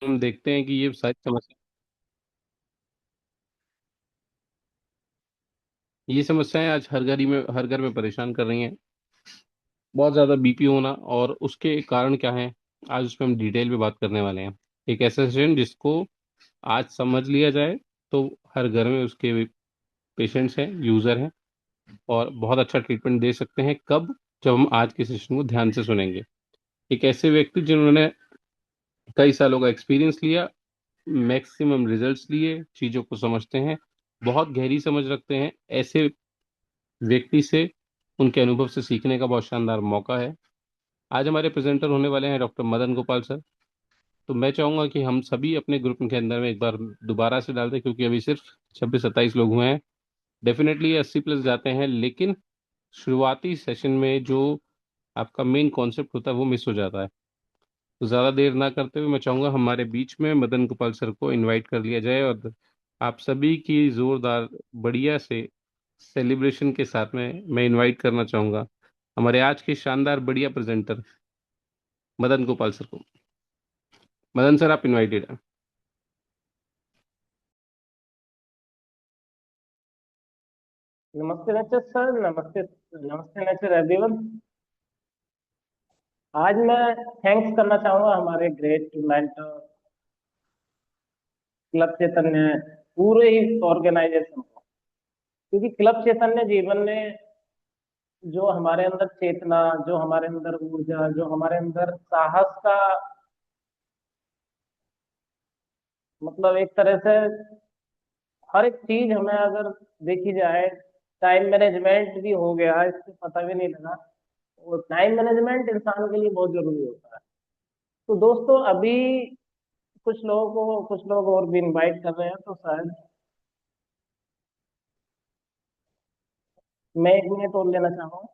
हम देखते हैं कि ये सारी समस्या ये समस्याएं आज हर घर में परेशान कर रही हैं। बहुत ज्यादा बीपी होना और उसके कारण क्या है, आज उस पर हम डिटेल में बात करने वाले हैं। एक ऐसा सेशन जिसको आज समझ लिया जाए तो हर घर में उसके पेशेंट्स हैं, यूजर हैं, और बहुत अच्छा ट्रीटमेंट दे सकते हैं। कब? जब हम आज के सेशन को ध्यान से सुनेंगे। एक ऐसे व्यक्ति जिन्होंने कई सालों का एक्सपीरियंस लिया, मैक्सिमम रिजल्ट्स लिए, चीजों को समझते हैं, बहुत गहरी समझ रखते हैं, ऐसे व्यक्ति से, उनके अनुभव से सीखने का बहुत शानदार मौका है। आज हमारे प्रेजेंटर होने वाले हैं डॉक्टर मदन गोपाल सर। तो मैं चाहूंगा कि हम सभी अपने ग्रुप के अंदर में एक बार दोबारा से डाल दें, क्योंकि अभी सिर्फ 26-27 लोग हुए हैं। डेफिनेटली ये 80+ जाते हैं, लेकिन शुरुआती सेशन में जो आपका मेन कॉन्सेप्ट होता है वो मिस हो जाता है। तो ज़्यादा देर ना करते हुए मैं चाहूंगा हमारे बीच में मदन गोपाल सर को इनवाइट कर लिया जाए, और आप सभी की जोरदार बढ़िया से सेलिब्रेशन के साथ में मैं इनवाइट करना चाहूंगा हमारे आज के शानदार बढ़िया प्रेजेंटर मदन गोपाल सर को। मदन सर, आप इनवाइटेड हैं। नमस्ते नेचर सर। नमस्ते। नमस्ते नेचर एवरीवन। आज मैं थैंक्स करना चाहूंगा हमारे ग्रेट मेंटर क्लब चैतन्य पूरे ही ऑर्गेनाइजेशन को, क्योंकि क्लब चैतन्य जीवन ने जो हमारे अंदर चेतना, जो हमारे अंदर ऊर्जा, जो हमारे अंदर साहस का, मतलब एक तरह से हर एक चीज हमें अगर देखी जाए, टाइम मैनेजमेंट भी हो गया, इससे पता भी नहीं लगा। और टाइम मैनेजमेंट इंसान के लिए बहुत जरूरी होता है। तो दोस्तों, अभी कुछ लोग और भी इनवाइट कर रहे हैं, तो शायद मैं 1 मिनट और लेना चाहूंगा।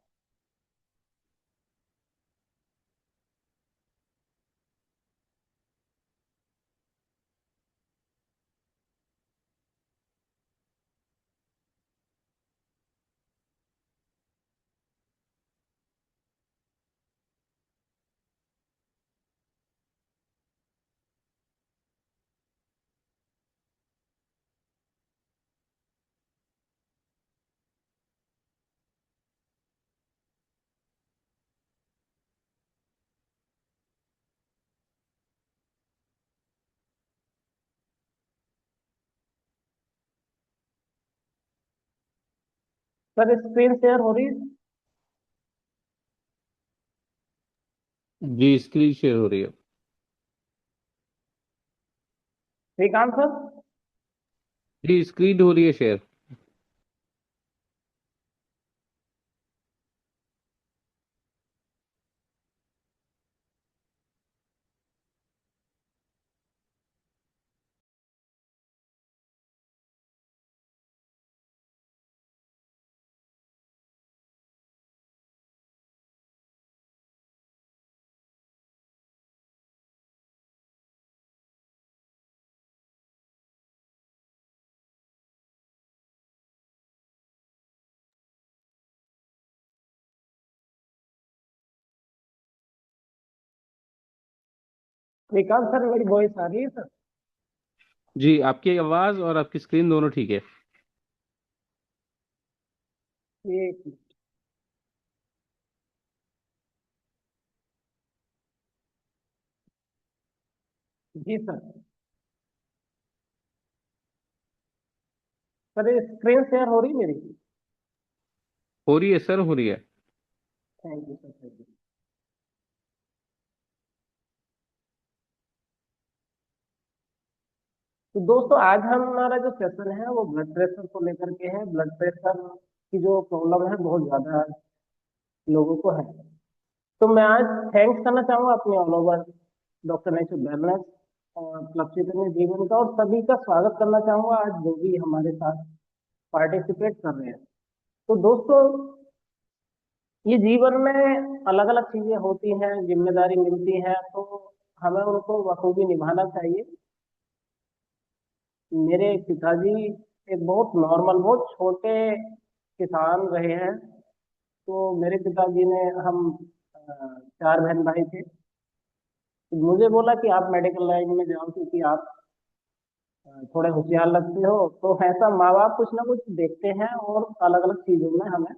सर, स्क्रीन शेयर हो रही है? जी, स्क्रीन शेयर हो रही है। श्रीकांत सर। जी, स्क्रीन हो रही है शेयर। श्रीकांत सर, मेरी वॉइस आ रही है सर? जी, आपकी आवाज और आपकी स्क्रीन दोनों ठीक है। ये जी सर। सर, ये स्क्रीन शेयर हो रही है मेरी? हो रही है सर, हो रही है। Thank you sir, thank you. तो दोस्तों, आज हमारा जो सेशन है वो ब्लड प्रेशर को लेकर के है। ब्लड प्रेशर की जो प्रॉब्लम है बहुत ज्यादा लोगों को है। तो मैं आज थैंक्स करना चाहूंगा अपने all over doctor Nature wellness और क्लब चैतन्य जीवन का, और सभी का स्वागत करना चाहूंगा आज जो भी हमारे साथ पार्टिसिपेट कर रहे हैं। तो दोस्तों, ये जीवन में अलग अलग चीजें होती हैं, जिम्मेदारी मिलती है, तो हमें उनको बखूबी निभाना चाहिए। मेरे पिताजी एक बहुत नॉर्मल, बहुत छोटे किसान रहे हैं। तो मेरे पिताजी ने, हम 4 बहन भाई थे। मुझे बोला कि आप मेडिकल लाइन में जाओ क्योंकि आप थोड़े होशियार लगते हो। तो ऐसा माँ बाप कुछ ना कुछ देखते हैं और अलग अलग चीजों में हमें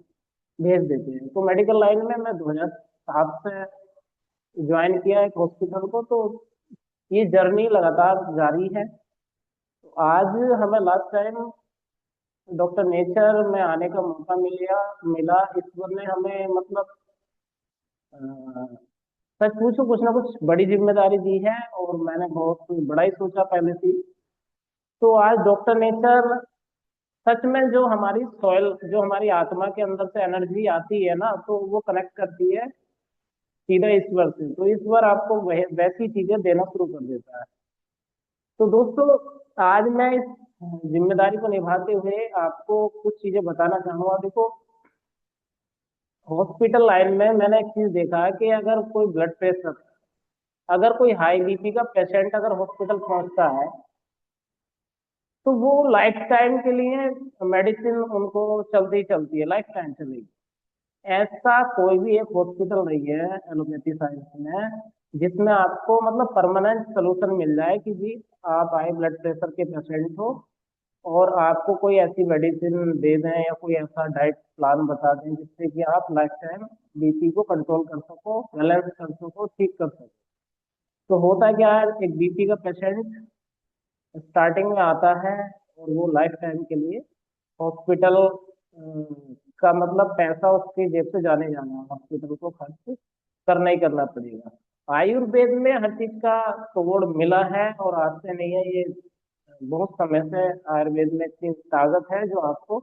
भेज देते हैं। तो मेडिकल लाइन में मैं 2007 से ज्वाइन किया एक हॉस्पिटल को। तो ये जर्नी लगातार जारी है। तो आज हमें लास्ट टाइम डॉक्टर नेचर में आने का मौका मिला। ईश्वर ने हमें मतलब अ, सच पूछो कुछ ना कुछ बड़ी जिम्मेदारी दी है, और मैंने बहुत बड़ा ही सोचा पहले से ही। तो आज डॉक्टर नेचर सच में जो हमारी सॉइल, जो हमारी आत्मा के अंदर से एनर्जी आती है ना, तो वो कनेक्ट करती है सीधा ईश्वर से। तो ईश्वर आपको वैसी चीजें देना शुरू कर देता है। तो दोस्तों, आज मैं इस जिम्मेदारी को निभाते हुए आपको कुछ चीजें बताना चाहूंगा। देखो, हॉस्पिटल लाइन में मैंने एक चीज देखा है कि अगर कोई ब्लड प्रेशर, अगर कोई हाई बीपी का पेशेंट अगर हॉस्पिटल पहुंचता है, तो वो लाइफ टाइम के लिए मेडिसिन उनको चलती ही चलती है, लाइफ टाइम चलेगी। ऐसा कोई भी एक हॉस्पिटल नहीं है एलोपैथी साइंस में जिसमें आपको मतलब परमानेंट सोल्यूशन मिल जाए कि जी आप हाई ब्लड प्रेशर के पेशेंट हो और आपको कोई ऐसी मेडिसिन दे दें या कोई ऐसा डाइट प्लान बता दें जिससे कि आप लाइफ टाइम बीपी को कंट्रोल कर सको, बैलेंस कर सको, ठीक कर सको। तो होता क्या है, एक बीपी का पेशेंट स्टार्टिंग में आता है और वो लाइफ टाइम के लिए हॉस्पिटल का मतलब पैसा उसकी जेब से जाने जाना है, हॉस्पिटल को खर्च करना ही करना पड़ेगा। आयुर्वेद में हर चीज का तोड़ मिला है, और आज से नहीं है ये, बहुत समय से आयुर्वेद में इतनी ताकत है जो आपको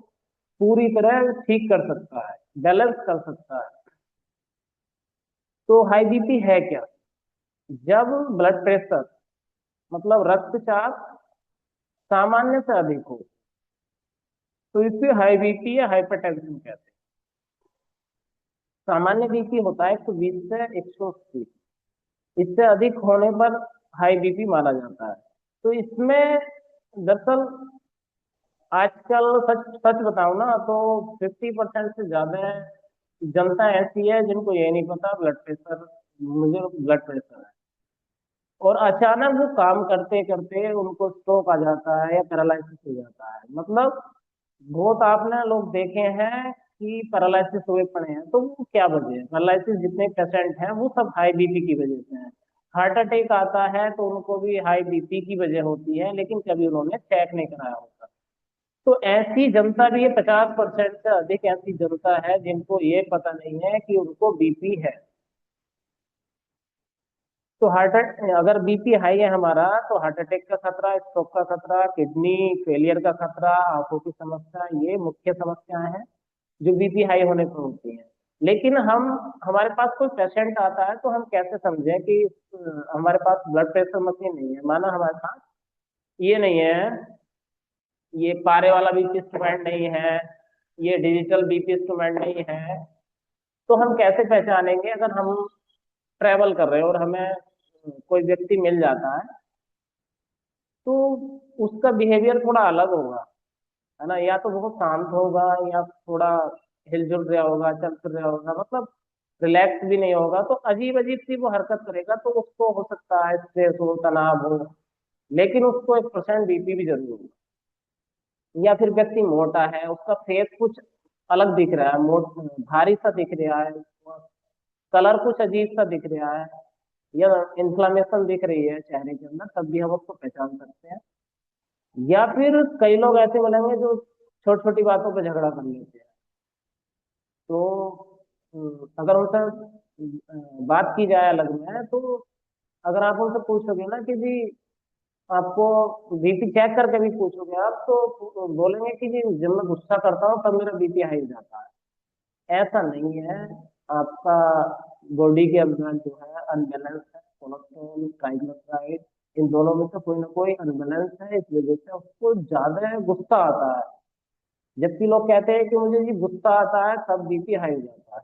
पूरी तरह ठीक कर सकता है, बैलेंस कर सकता है। तो हाई बीपी है क्या? जब ब्लड प्रेशर मतलब रक्तचाप सामान्य से अधिक हो, तो इसे हाई बीपी या हाइपरटेंशन कहते हैं। सामान्य बीपी होता है 120 से 180, इससे अधिक होने पर हाई बीपी माना जाता है। तो इसमें दरअसल आजकल सच सच बताऊं ना तो 50% से ज्यादा जनता ऐसी है जिनको ये नहीं पता ब्लड प्रेशर, मुझे ब्लड प्रेशर है। और अचानक वो काम करते करते उनको स्ट्रोक आ जाता है या पैरालिसिस हो जाता है। मतलब बहुत आपने लोग देखे हैं कि पैरालिसिस हुए पड़े हैं। तो वो क्या वजह है? पैरालिसिस जितने पेशेंट हैं वो सब हाई बीपी की वजह से हैं। हार्ट अटैक आता है तो उनको भी हाई बीपी की वजह होती है, लेकिन कभी उन्होंने चेक नहीं कराया होता। तो ऐसी जनता भी है, 50% से अधिक ऐसी जनता है जिनको ये पता नहीं है कि उनको बीपी है। तो अगर बीपी हाई है हमारा, तो हार्ट अटैक का खतरा, स्ट्रोक का खतरा, किडनी फेलियर का खतरा, आंखों की समस्या, ये मुख्य समस्याएं हैं जो बीपी हाई होने पर होती हैं। लेकिन हम, हमारे पास कोई पेशेंट आता है तो हम कैसे समझें कि हमारे पास ब्लड प्रेशर मशीन नहीं है, माना हमारे पास ये नहीं है, ये पारे वाला बीपी इंस्ट्रूमेंट नहीं है, ये डिजिटल बीपी इंस्ट्रूमेंट नहीं है, तो हम कैसे पहचानेंगे? अगर हम ट्रैवल कर रहे हैं और हमें कोई व्यक्ति मिल जाता है, तो उसका बिहेवियर थोड़ा अलग होगा, है ना? या तो बहुत शांत होगा, या थोड़ा हिलजुल रहा होगा, चल फिर रहा होगा, मतलब रिलैक्स भी नहीं होगा। तो अजीब अजीब सी वो हरकत करेगा। तो उसको हो सकता है स्ट्रेस हो, तनाव हो, लेकिन उसको 1% बीपी भी जरूर होगा। या फिर व्यक्ति मोटा है, उसका फेस कुछ अलग दिख रहा है, भारी सा दिख रहा है, कलर कुछ अजीब सा दिख रहा है, या इन्फ्लामेशन दिख रही है चेहरे के अंदर, तब भी हम उसको पहचान सकते हैं। या फिर कई लोग ऐसे मिलेंगे जो छोटी छोटी बातों पर झगड़ा कर लेते हैं। तो अगर उनसे बात की जाए अलग में, तो अगर आप उनसे पूछोगे ना कि जी आपको बीपी चेक करके भी पूछोगे आप, तो बोलेंगे कि जी जब मैं गुस्सा करता हूँ तब मेरा बीपी हाई हो जाता है। ऐसा नहीं है। आपका बॉडी के अंदर जो है अनबैलेंस है, कोलेस्ट्रॉल ट्राइग्लिसराइड, इन दोनों में से कोई ना कोई अनबैलेंस है, इस वजह से उसको ज्यादा गुस्सा आता है। जबकि लोग कहते हैं कि मुझे जी गुस्सा आता है तब बीपी हाई हो जाता है।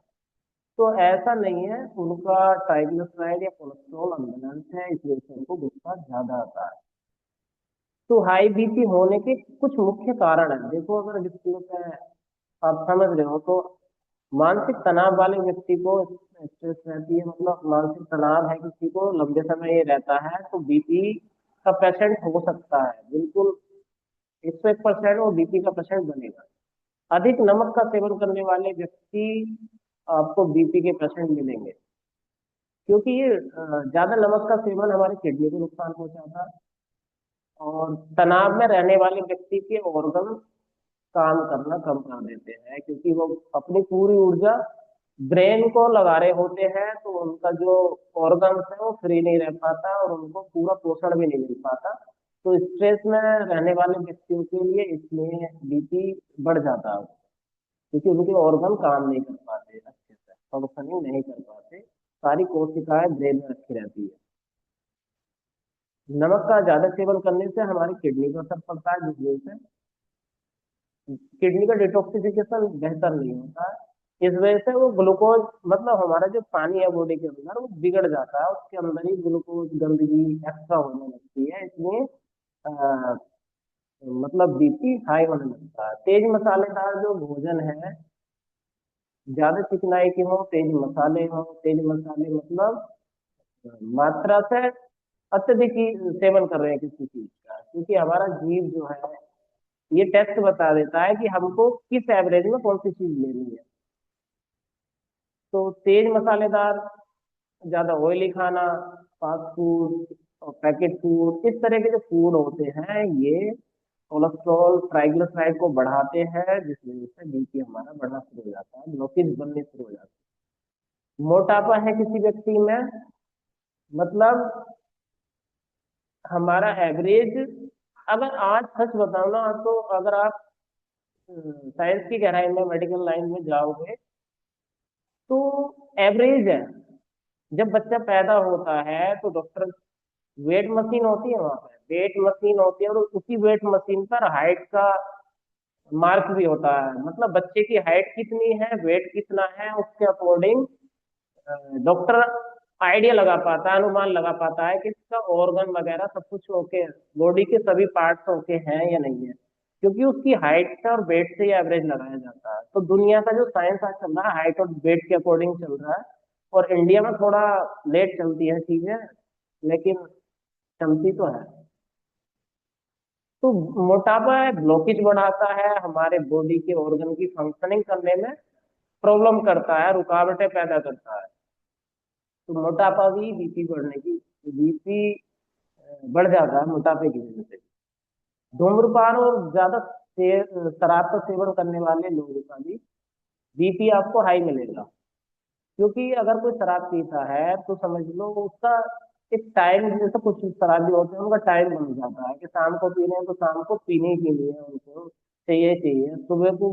तो ऐसा नहीं है, उनका ट्राइग्लिसराइड या कोलेस्ट्रॉल अनबैलेंस है, इस वजह से उनको गुस्सा ज्यादा आता है। तो हाई बीपी होने के कुछ मुख्य कारण है। देखो, अगर डिस्प्ले पे आप समझ रहे हो, तो मानसिक तनाव वाले व्यक्ति को स्ट्रेस रहती है, मतलब मानसिक तनाव है किसी को लंबे समय ये रहता है, तो बीपी का पेशेंट हो सकता है, बिल्कुल 101% वो बीपी का पेशेंट बनेगा। अधिक नमक का सेवन करने वाले व्यक्ति आपको बीपी के पेशेंट मिलेंगे, क्योंकि ये ज्यादा नमक का सेवन हमारे किडनी को नुकसान पहुंचाता है। और तनाव में रहने वाले व्यक्ति के ऑर्गन काम करना कम कर देते हैं, क्योंकि वो अपनी पूरी ऊर्जा ब्रेन को लगा रहे होते हैं, तो उनका जो ऑर्गन्स है वो फ्री नहीं रह पाता और उनको पूरा पोषण भी नहीं मिल पाता। तो स्ट्रेस में रहने वाले व्यक्तियों के लिए इसलिए बीपी बढ़ जाता है, क्योंकि उनके ऑर्गन काम नहीं कर पाते, अच्छे से फंक्शनिंग नहीं कर पाते, सारी कोशिकाएं ब्रेन में रखी रहती है। नमक का ज्यादा सेवन करने से हमारी किडनी पर असर पड़ता है, जिस वजह से किडनी का डिटॉक्सिफिकेशन बेहतर नहीं होता है। इस वजह से वो ग्लूकोज, मतलब हमारा जो पानी है बॉडी के अंदर वो बिगड़ जाता है, उसके अंदर ही ग्लूकोज गंदगी एक्स्ट्रा होने लगती है, इसलिए अ, मतलब बीपी हाई होने लगता है। तेज मसालेदार जो भोजन है, ज्यादा चिकनाई की हो, तेज मसाले हो, तेज मसाले मतलब मात्रा से अत्यधिक ही सेवन कर रहे हैं किसी चीज का, क्योंकि हमारा जीव जो है ये टेस्ट बता देता है कि हमको किस एवरेज में कौन सी चीज लेनी है। तो तेज मसालेदार, ज्यादा ऑयली खाना, फास्ट फूड और पैकेट फूड, इस तरह के जो फूड होते हैं ये कोलेस्ट्रॉल ट्राइग्लिसराइड को बढ़ाते हैं, जिस वजह से बीपी हमारा बढ़ना शुरू हो जाता है, ब्लॉकेज बनने शुरू हो जाती है। मोटापा है किसी व्यक्ति में, मतलब हमारा एवरेज, अगर आज सच बताओ ना, तो अगर आप साइंस की गहराई में मेडिकल लाइन में जाओगे तो एवरेज है, जब बच्चा पैदा होता है तो डॉक्टर, वेट मशीन होती है वहां पे, वेट मशीन होती है और उसी वेट मशीन पर हाइट का मार्क भी होता है, मतलब बच्चे की हाइट कितनी है, वेट कितना है, उसके अकॉर्डिंग डॉक्टर आइडिया लगा पाता है, अनुमान लगा पाता है कि इसका ऑर्गन वगैरह सब कुछ ओके, बॉडी के सभी पार्ट्स ओके हैं या नहीं है, क्योंकि उसकी हाइट से और वेट से एवरेज लगाया जाता है। तो दुनिया का जो साइंस आज चल रहा है हाइट और वेट के अकॉर्डिंग चल रहा है, और इंडिया में थोड़ा लेट चलती है चीजें, लेकिन चलती तो है। तो मोटापा ब्लॉकेज बढ़ाता है, हमारे बॉडी के ऑर्गन की फंक्शनिंग करने में प्रॉब्लम करता है, रुकावटें पैदा करता है। तो मोटापा भी बीपी बढ़ने की, बीपी बढ़ जाता है मोटापे की वजह से। धूम्रपान और ज्यादा शराब का सेवन करने वाले लोगों का भी बीपी आपको हाई मिलेगा, क्योंकि अगर कोई शराब पीता है तो समझ लो उसका एक टाइम, जैसे कुछ शराबी होते हैं उनका टाइम बन जाता है कि शाम को पीने हैं तो शाम को पीने ही पीनी है, उनको चाहिए चाहिए। सुबह को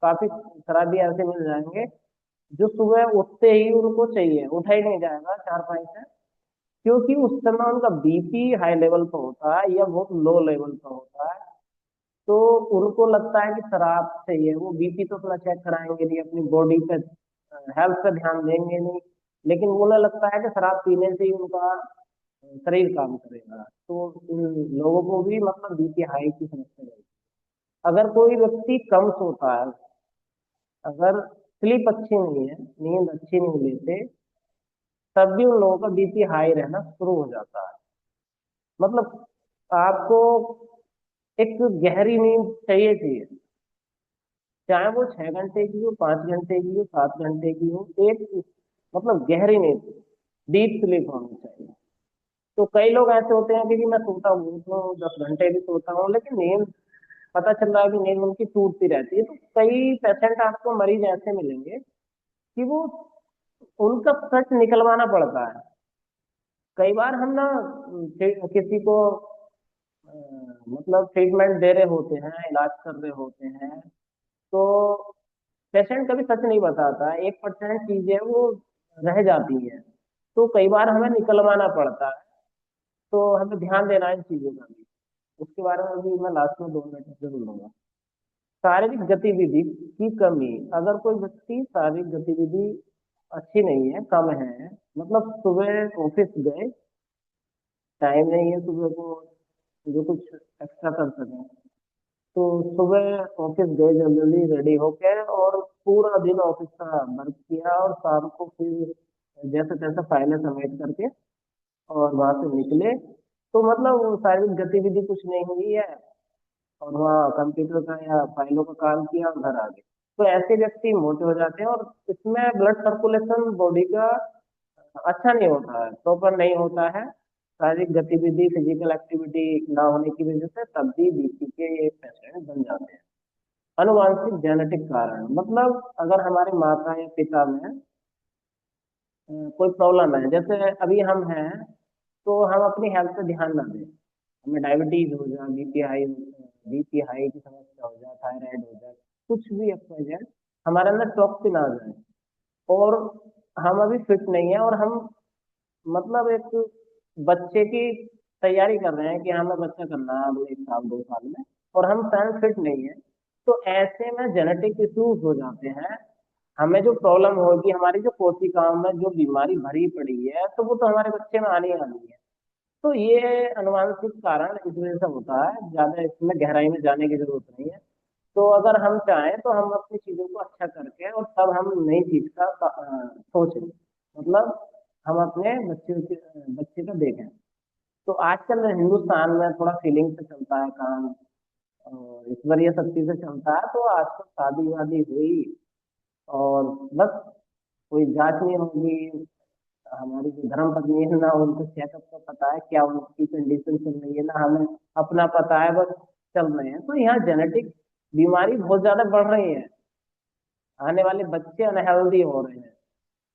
काफी शराबी ऐसे मिल जाएंगे जो सुबह उठते ही उनको चाहिए, उठा ही नहीं जाएगा 4-5 से, क्योंकि उस समय उनका बीपी हाई लेवल पर होता है या बहुत लो लेवल पर होता है। तो उनको लगता है कि शराब चाहिए, वो बीपी तो अपना चेक कराएंगे नहीं, अपनी बॉडी पे हेल्थ पे ध्यान देंगे नहीं, लेकिन उन्हें लगता है कि शराब पीने से ही उनका शरीर काम करेगा, तो इन लोगों को भी मतलब बीपी हाई की समस्या रहती है। अगर कोई व्यक्ति कम सोता है, अगर स्लीप अच्छी नहीं है, नींद अच्छी नहीं लेते, तब भी उन लोगों का बीपी हाई रहना शुरू हो जाता है। मतलब आपको एक गहरी नींद चाहिए चाहिए, चाहे वो 6 घंटे की हो, 5 घंटे की हो, 7 घंटे की हो, एक मतलब गहरी नींद, डीप स्लीप होनी चाहिए। तो कई लोग ऐसे होते हैं कि मैं सोता हूँ तो 10 घंटे भी सोता हूँ, लेकिन नींद, पता चल रहा है कि नींद उनकी टूटती रहती है। तो कई पेशेंट आपको मरीज ऐसे मिलेंगे कि वो, उनका सच निकलवाना पड़ता है। कई बार हम ना किसी को मतलब ट्रीटमेंट दे रहे होते हैं, इलाज कर रहे होते हैं, तो पेशेंट कभी सच नहीं बताता, 1% चीजें वो रह जाती हैं, तो कई बार हमें निकलवाना पड़ता है। तो हमें ध्यान देना है इन चीजों का भी, उसके बारे में भी मैं लास्ट में 2 मिनट जरूर लूंगा। शारीरिक गतिविधि की कमी, अगर कोई व्यक्ति शारीरिक गतिविधि अच्छी नहीं है, कम है, मतलब सुबह ऑफिस गए, टाइम नहीं है सुबह को जो कुछ एक्स्ट्रा कर सकें, तो सुबह ऑफिस गए जल्दी जल्दी रेडी होके, और पूरा दिन ऑफिस का वर्क किया, और शाम को फिर जैसे तैसे फाइलें समेट करके और वहां से निकले। तो मतलब वो शारीरिक गतिविधि कुछ नहीं हुई है, और वहाँ कंप्यूटर का या फाइलों का काम किया और घर आ गए। तो ऐसे व्यक्ति मोटे हो जाते हैं, और इसमें ब्लड सर्कुलेशन बॉडी का अच्छा नहीं होता है, प्रॉपर नहीं होता है। शारीरिक गतिविधि, फिजिकल एक्टिविटी ना होने की वजह से तब भी बीपी के ये पेशेंट बन जाते हैं। अनुवांशिक जेनेटिक कारण मतलब, अगर हमारे माता या पिता में कोई प्रॉब्लम है, जैसे अभी हम हैं, तो हम अपनी हेल्थ पे ध्यान ना दें, हमें डायबिटीज हो जाए, बीपी हाई की समस्या हो जाए, थायराइड हो जाए, कुछ भी एक्सवाइजेड, हमारे अंदर टॉक्सिन आ जाए, और हम अभी फिट नहीं है, और हम मतलब एक बच्चे की तैयारी कर रहे हैं कि हमें बच्चा करना है अगले 1 साल 2 साल में, और हम स्वयं फिट नहीं है, तो ऐसे में जेनेटिक इश्यूज हो जाते हैं। हमें जो प्रॉब्लम होगी, हमारी जो कोशिकाओं में जो बीमारी भरी पड़ी है, तो वो तो हमारे बच्चे में आनी ही आनी है। तो ये अनुवांशिक कारण इस वजह से होता है, ज्यादा इसमें गहराई में जाने की जरूरत नहीं है। तो अगर हम चाहें तो हम अपनी चीजों को अच्छा करके, और तब हम नई चीज का सोचें, मतलब हम अपने बच्चे का देखें। तो आजकल हिंदुस्तान में थोड़ा फीलिंग से चलता है काम, और ईश्वरीय शक्ति से चलता है, तो आजकल शादी वादी हुई, और बस कोई जांच नहीं होगी, हमारी जो धर्म पत्नी है ना, उनको चेकअप का पता है क्या उनकी कंडीशन चल रही है, ना हमें अपना पता है, बस चल रहे हैं। तो यहाँ जेनेटिक बीमारी बहुत ज्यादा बढ़ रही है, आने वाले बच्चे अनहेल्दी हो रहे हैं,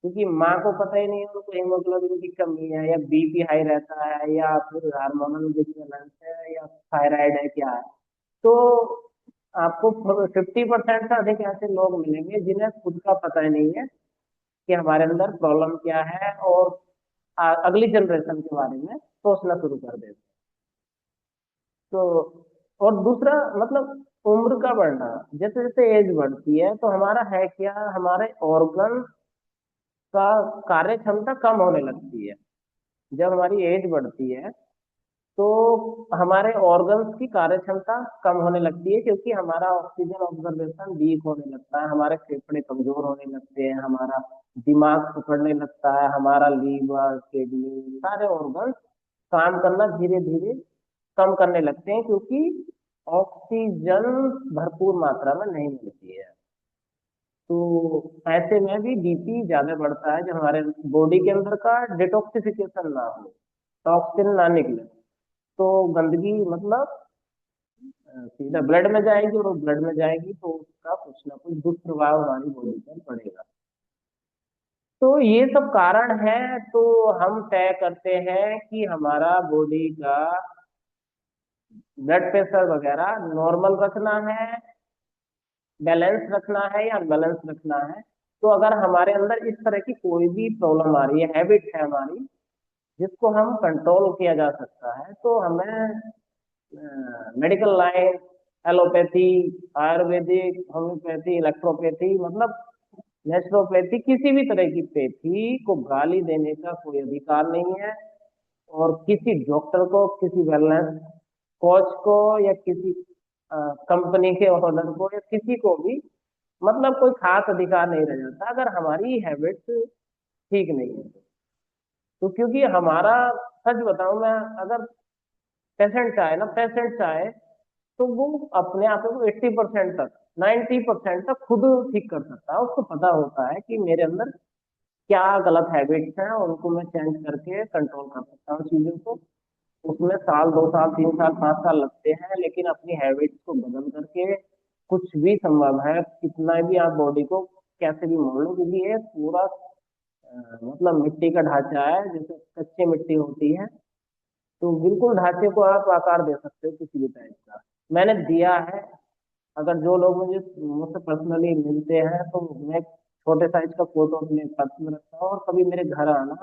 क्योंकि माँ को पता ही नहीं है उनको हीमोग्लोबिन की कमी है, या बीपी हाई रहता है, या फिर हार्मोनल डिसबैलेंस है, या थायराइड है, क्या है। तो आपको 50% से अधिक ऐसे लोग मिलेंगे जिन्हें खुद का पता ही नहीं है कि हमारे अंदर प्रॉब्लम क्या है, और अगली जनरेशन के बारे में सोचना शुरू कर देते हैं। तो और दूसरा मतलब उम्र का बढ़ना, जैसे जैसे एज बढ़ती है, तो हमारा है क्या, हमारे ऑर्गन का कार्य क्षमता कम होने लगती है। जब हमारी एज बढ़ती है, तो हमारे ऑर्गन्स की कार्य क्षमता कम होने लगती है, क्योंकि हमारा ऑक्सीजन ऑब्जर्वेशन वीक होने लगता है, हमारे फेफड़े कमजोर होने लगते हैं, हमारा दिमाग सिकुड़ने लगता है, हमारा लीवर, किडनी, सारे ऑर्गन्स काम करना धीरे धीरे कम करने लगते हैं, क्योंकि ऑक्सीजन भरपूर मात्रा में नहीं मिलती है। तो ऐसे में भी बीपी ज्यादा बढ़ता है, जब हमारे बॉडी के अंदर का डिटॉक्सिफिकेशन ना हो, टॉक्सिन ना निकले, तो गंदगी मतलब सीधा ब्लड में जाएगी, और ब्लड में जाएगी तो उसका कुछ ना कुछ दुष्प्रभाव हमारी बॉडी पर पड़ेगा। तो ये सब कारण है, तो हम तय करते हैं कि हमारा बॉडी का ब्लड प्रेशर वगैरह नॉर्मल रखना है, बैलेंस रखना है, या अनबैलेंस रखना है। तो अगर हमारे अंदर इस तरह की कोई भी प्रॉब्लम आ रही है, हैबिट है हमारी, जिसको हम कंट्रोल किया जा सकता है, तो हमें medical line, allopathy, Ayurvedic, homeopathy, electropathy, मतलब नेचुरोपैथी, किसी भी तरह की पैथी को गाली देने का कोई अधिकार नहीं है। और किसी डॉक्टर को, किसी वेलनेस कोच को, या किसी कंपनी के ओनर को, या किसी को भी मतलब कोई खास अधिकार नहीं रह जाता अगर हमारी हैबिट्स ठीक नहीं है। तो क्योंकि हमारा, सच बताऊं मैं, अगर पेशेंट चाहे तो वो अपने आप को 80% तक, 90% तक खुद ठीक कर सकता है। उसको पता होता है कि मेरे अंदर क्या गलत हैबिट्स हैं, उनको मैं चेंज करके कंट्रोल कर सकता हूँ चीजों को। उसमें साल 2 साल 3 साल 5 साल लगते हैं, लेकिन अपनी हैबिट्स को बदल करके कुछ भी संभव है, कितना भी आप बॉडी को कैसे भी मोड़ लो, क्योंकि ये पूरा मतलब मिट्टी का ढांचा है, जैसे कच्ची मिट्टी होती है, तो बिल्कुल ढांचे को आप आकार दे सकते हो किसी भी टाइप का। मैंने दिया है। अगर जो लोग मुझसे पर्सनली मिलते हैं, तो मैं एक छोटे साइज का फोटो अपने पर्स में रखता हूँ, और कभी मेरे घर आना,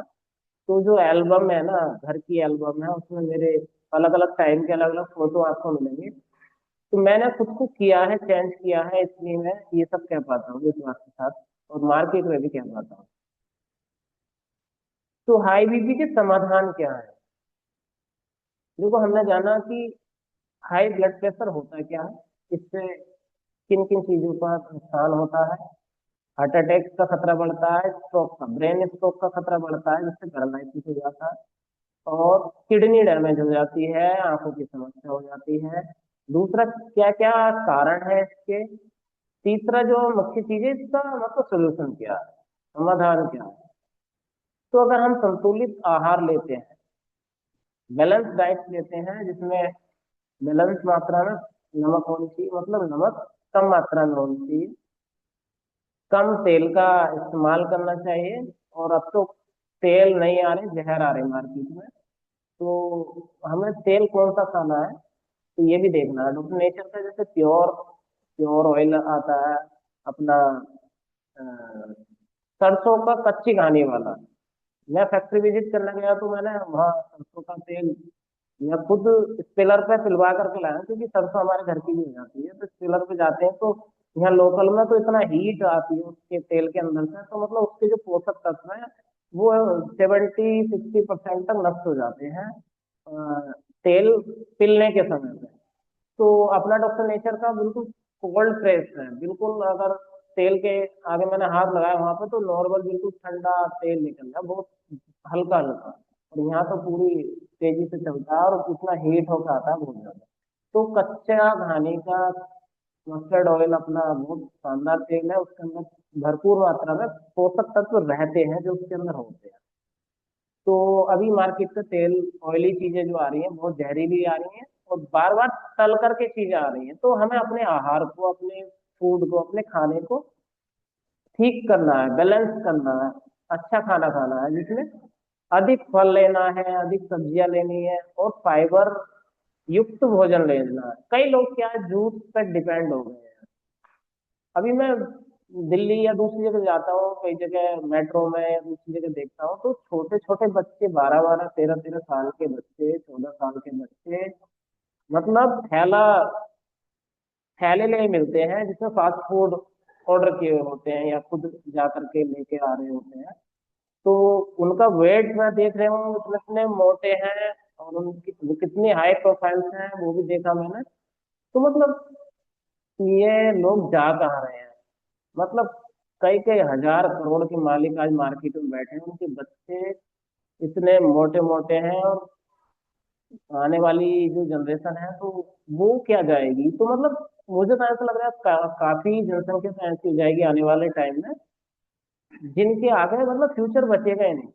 तो जो एल्बम है ना, घर की एल्बम है, उसमें मेरे अलग अलग टाइम के अलग अलग फोटो आपको मिलेंगे। तो मैंने खुद को किया है, चेंज किया है, इसलिए मैं ये सब कह पाता हूँ विश्वास के साथ, और मार्केट में भी कह पाता हूँ। तो हाई बीपी के समाधान क्या है? देखो, हमने जाना कि हाई ब्लड प्रेशर होता क्या है। इससे किन किन चीजों का नुकसान होता है? हार्ट अटैक का खतरा बढ़ता है, स्ट्रोक का, ब्रेन स्ट्रोक का खतरा बढ़ता है जिससे पैरालिसिस हो जाता है, और किडनी डैमेज हो जाती है, आंखों की समस्या हो जाती है। दूसरा, क्या क्या कारण है इसके? तीसरा जो मुख्य चीज है, इसका मतलब सोल्यूशन क्या है, समाधान क्या है? तो अगर हम संतुलित आहार लेते हैं, बैलेंस डाइट लेते हैं, जिसमें बैलेंस मात्रा में नमक होनी चाहिए, मतलब नमक कम मात्रा में होनी चाहिए, कम तेल का इस्तेमाल करना चाहिए। और अब तो तेल नहीं आ रहे, जहर आ रहे मार्केट में। तो हमें तेल कौन सा खाना है, तो ये भी देखना है। डॉक्टर नेचर का जैसे प्योर प्योर ऑयल आता है अपना, अ, सरसों का कच्ची घानी वाला। मैं फैक्ट्री विजिट करने गया तो मैंने वहाँ सरसों का तेल मैं खुद स्पेलर पे पिलवा करके लाया, क्योंकि सरसों हमारे घर की भी हो जाती है। तो स्पेलर पे जाते हैं तो यहाँ लोकल में तो इतना हीट आती है उसके तेल के अंदर से, तो मतलब उसके जो पोषक तत्व हैं वो 70-60% तक नष्ट हो जाते हैं तेल पिलने के समय पे। तो अपना डॉक्टर नेचर का बिल्कुल कोल्ड प्रेस है, बिल्कुल। अगर तेल के आगे मैंने हाथ लगाया वहां पे तो नॉर्मल बिल्कुल ठंडा तेल निकल गया, बहुत हल्का हल्का। और यहाँ तो पूरी तेजी से चलता है और इतना हीट होकर आता है बहुत ज्यादा। तो कच्चा घानी का मस्टर्ड ऑयल अपना बहुत शानदार तेल है, उसके अंदर भरपूर मात्रा में पोषक तत्व रहते हैं जो उसके अंदर होते हैं। तो अभी मार्केट में तेल, ऑयली चीजें जो आ रही हैं बहुत जहरीली आ रही हैं, और बार बार तल करके चीजें आ रही हैं। तो हमें अपने आहार को, अपने फूड को, अपने खाने को ठीक करना है, बैलेंस करना है। अच्छा खाना खाना है जिसमें अधिक फल लेना है, अधिक सब्जियां लेनी है, और फाइबर युक्त भोजन लेना है। कई लोग क्या है, जूस पर डिपेंड हो गए हैं। अभी मैं दिल्ली या दूसरी जगह जाता हूँ, कई जगह मेट्रो में या दूसरी जगह देखता हूँ, तो छोटे छोटे बच्चे, 12-12, 13-13 साल के बच्चे, 14 साल के बच्चे, मतलब थैला थैले ले मिलते हैं जिसमें फास्ट फूड ऑर्डर किए हुए होते हैं या खुद जा करके लेके आ रहे होते हैं। तो उनका वेट मैं देख रहा हूँ, इतने इतने मोटे हैं, और उनकी वो कितनी हाई प्रोफाइल्स हैं वो भी देखा मैंने। तो मतलब ये लोग जा कहाँ रहे हैं? मतलब कई कई हजार करोड़ के मालिक आज मार्केट में बैठे हैं, उनके बच्चे इतने मोटे मोटे हैं, और आने वाली जो जनरेशन है तो वो क्या जाएगी? तो मतलब मुझे तो ऐसा लग रहा है काफी जनसंख्या तो ऐसी हो जाएगी आने वाले टाइम में, जिनके आगे मतलब फ्यूचर बचेगा ही नहीं।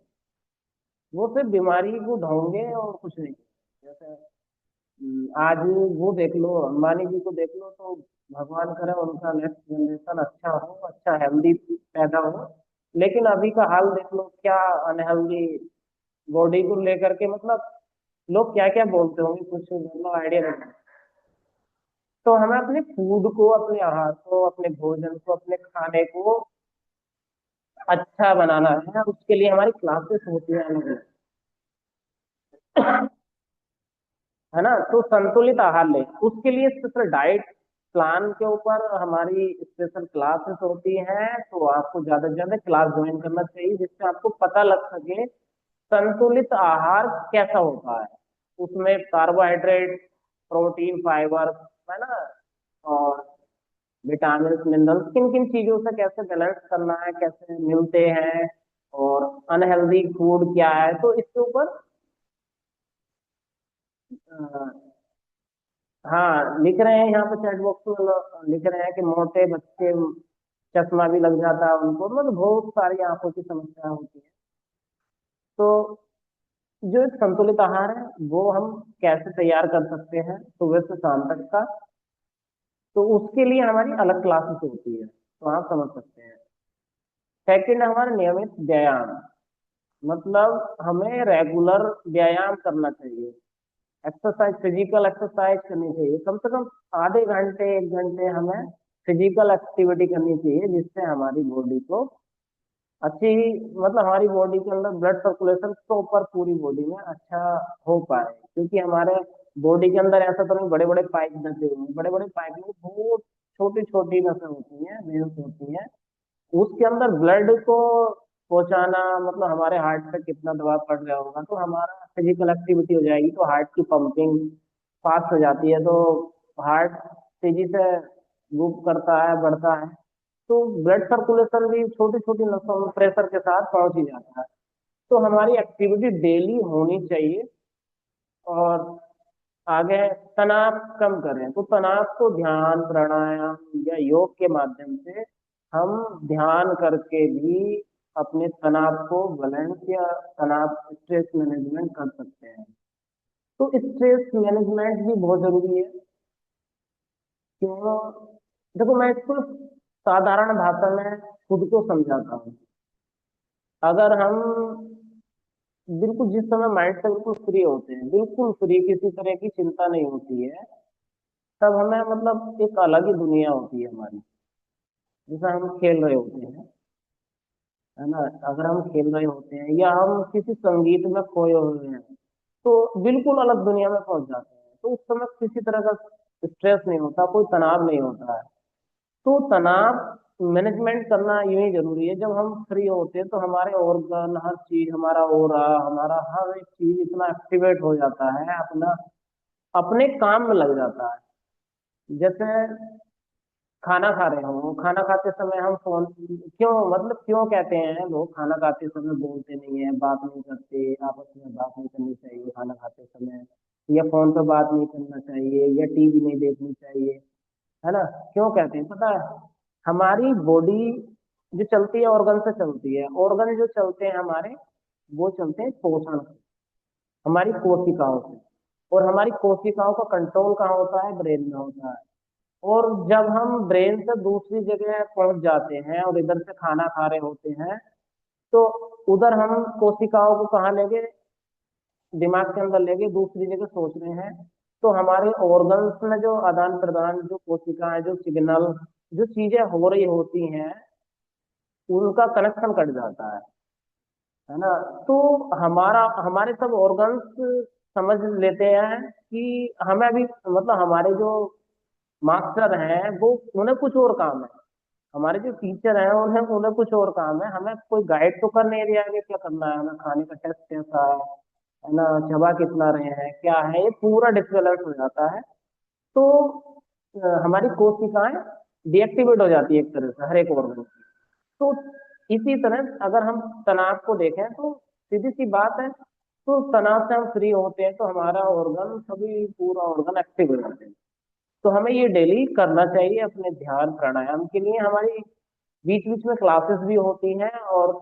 वो सिर्फ बीमारी को ढोंगे और कुछ नहीं। जैसे आज वो देख लो, अंबानी जी को देख लो, तो भगवान करे उनका नेक्स्ट जनरेशन अच्छा हो, अच्छा हेल्दी पैदा हो। लेकिन अभी का हाल देख लो, क्या अनहेल्दी बॉडी को लेकर के, मतलब लोग क्या क्या बोलते होंगे, कुछ मतलब आइडिया नहीं। तो हमें अपने फूड को, अपने आहार को, अपने भोजन को, अपने खाने को अच्छा बनाना है। उसके लिए हमारी क्लासेस होती है अलग अलग, है ना? तो संतुलित आहार लें, उसके लिए स्पेशल डाइट प्लान के ऊपर हमारी स्पेशल क्लासेस होती हैं। तो आपको ज्यादा से ज्यादा क्लास ज्वाइन करना चाहिए, जिससे आपको पता लग सके संतुलित आहार कैसा होता है। उसमें कार्बोहाइड्रेट, प्रोटीन, फाइबर, है ना, और विटामिन, मिनरल्स, किन किन चीजों से कैसे बैलेंस करना है, कैसे मिलते हैं, और अनहेल्दी फूड क्या है। तो इसके ऊपर हाँ लिख रहे हैं यहाँ पे चैट बॉक्स में, लिख रहे हैं कि मोटे बच्चे चश्मा भी लग जाता है उनको, मतलब बहुत सारी आंखों की समस्या होती है। तो जो एक संतुलित आहार है वो हम कैसे तैयार कर सकते हैं सुबह से शाम तक का, तो उसके लिए हमारी अलग क्लासेस होती है, तो आप समझ सकते हैं। सेकंड, हमारा नियमित व्यायाम, मतलब हमें रेगुलर व्यायाम करना चाहिए। एक्सरसाइज, फिजिकल एक्सरसाइज करनी चाहिए, कम से कम आधे घंटे 1 घंटे हमें फिजिकल एक्टिविटी करनी चाहिए, जिससे हमारी बॉडी को अच्छी, मतलब हमारी बॉडी के अंदर ब्लड सर्कुलेशन प्रॉपर पूरी बॉडी में अच्छा हो पाए। क्योंकि हमारे बॉडी के अंदर ऐसा तो नहीं बड़े बड़े पाइप नसें हुई, बड़े बड़े पाइप में बहुत छोटी छोटी नसें होती हैं, वेन्स होती हैं। उसके अंदर ब्लड को पहुंचाना, मतलब हमारे हार्ट पे कितना दबाव पड़ रहा होगा, तो हमारा फिजिकल एक्टिविटी हो जाएगी तो हार्ट की पंपिंग फास्ट हो जाती है, तो हार्ट तेजी से मूव करता है, बढ़ता है। तो ब्लड सर्कुलेशन भी छोटी छोटी नसों में प्रेशर के साथ पहुंच ही जाता है। तो हमारी एक्टिविटी डेली होनी चाहिए। और आगे तनाव कम करें, तो तनाव को ध्यान, प्राणायाम या योग के माध्यम से हम ध्यान करके भी अपने तनाव को बैलेंस या तनाव स्ट्रेस मैनेजमेंट कर सकते हैं। तो स्ट्रेस मैनेजमेंट भी बहुत जरूरी है। क्यों? देखो, मैं इसको साधारण भाषा में खुद को समझाता हूँ। अगर हम बिल्कुल जिस समय माइंड से बिल्कुल फ्री होते हैं, बिल्कुल फ्री, किसी तरह की चिंता नहीं होती है, तब हमें मतलब एक अलग ही दुनिया होती है हमारी। जैसे हम खेल रहे होते हैं, है ना? अगर हम खेल रहे होते हैं या हम किसी संगीत में खोए हुए हैं, तो बिल्कुल अलग दुनिया में पहुंच जाते हैं। तो उस समय किसी तरह का स्ट्रेस नहीं होता, कोई तनाव नहीं होता है। तो तनाव मैनेजमेंट करना यूं ही जरूरी है। जब हम फ्री होते हैं तो हमारे ऑर्गन, हर चीज, हमारा ओरा, हमारा हर एक चीज इतना एक्टिवेट हो जाता है, अपना अपने काम में लग जाता है। जैसे खाना खा रहे हो, खाना खाते समय हम फोन, क्यों मतलब क्यों कहते हैं लोग खाना खाते समय बोलते नहीं है, बात नहीं करते, आपस में बात नहीं करनी चाहिए खाना खाते समय, या फोन पे बात नहीं करना चाहिए, या टीवी नहीं देखनी चाहिए, है ना? क्यों कहते हैं पता है? हमारी बॉडी जो चलती है ऑर्गन से चलती है। ऑर्गन जो चलते हैं हमारे, वो चलते हैं पोषण से, हमारी कोशिकाओं से। और हमारी कोशिकाओं का कंट्रोल कहाँ होता है? ब्रेन में होता है। और जब हम ब्रेन से दूसरी जगह पहुंच जाते हैं और इधर से खाना खा रहे होते हैं, तो उधर हम कोशिकाओं को कहाँ लेके, दिमाग के अंदर लेके दूसरी जगह सोच रहे हैं। तो हमारे ऑर्गन्स में जो आदान प्रदान, जो कोशिकाएं, जो सिग्नल, जो चीजें हो रही होती हैं, उनका कनेक्शन कट जाता है ना? तो हमारा हमारे सब ऑर्गन्स समझ लेते हैं कि हमें अभी मतलब हमारे जो मास्टर हैं वो, उन्हें कुछ और काम है। हमारे जो टीचर हैं उन्हें उन्हें कुछ और काम है। हमें कोई गाइड तो कर नहीं रहा है कि क्या करना है, हमें खाने का टेस्ट कैसा है ना, चबा कितना रहे हैं, क्या है, ये पूरा डिस्बैलेंस हो जाता है। तो हमारी कोशिकाएं डीएक्टिवेट हो जाती है एक तरह से, हर एक ऑर्गन की। तो इसी तरह अगर हम तनाव को देखें तो सीधी सी बात है, तो तनाव से हम फ्री होते हैं तो हमारा ऑर्गन, सभी पूरा ऑर्गन एक्टिव हो जाते हैं। तो हमें ये डेली करना चाहिए अपने ध्यान प्राणायाम के लिए। हमारी बीच बीच में क्लासेस भी होती हैं, और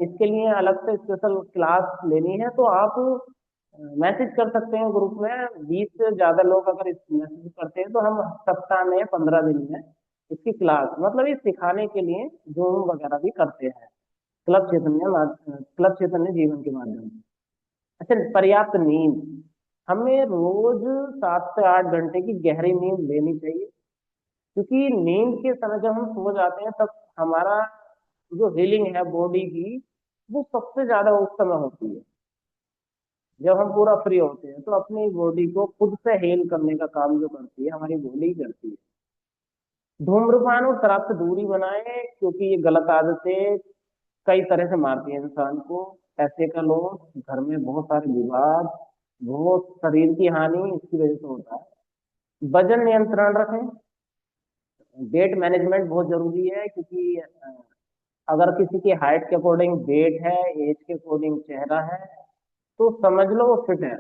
इसके लिए अलग से स्पेशल क्लास लेनी है तो आप मैसेज कर सकते हैं ग्रुप में। 20 से ज्यादा लोग अगर इस मैसेज करते हैं तो हम सप्ताह में 15 दिन में इसकी क्लास, मतलब ये सिखाने के लिए जूम वगैरह भी करते हैं, क्लब चैतन्य जीवन के माध्यम से। अच्छा, पर्याप्त नींद, हमें रोज 7 से 8 घंटे की गहरी नींद लेनी चाहिए। क्योंकि नींद के समय जब हम सो जाते हैं तब हमारा जो हीलिंग है बॉडी की, वो सबसे ज्यादा उस समय होती है। जब हम पूरा फ्री होते हैं तो अपनी बॉडी को खुद से हील करने का काम जो करती है हमारी बॉडी करती है। धूम्रपान और शराब से दूरी बनाएं, क्योंकि ये गलत आदतें कई तरह से मारती है इंसान को। पैसे का लोभ, घर में बहुत सारे विवाद, बहुत शरीर की हानि इसकी वजह से होता है। वजन नियंत्रण रखें। वेट मैनेजमेंट बहुत जरूरी है, क्योंकि अगर किसी की हाइट के अकॉर्डिंग वेट है, एज के अकॉर्डिंग चेहरा है, तो समझ लो वो फिट है।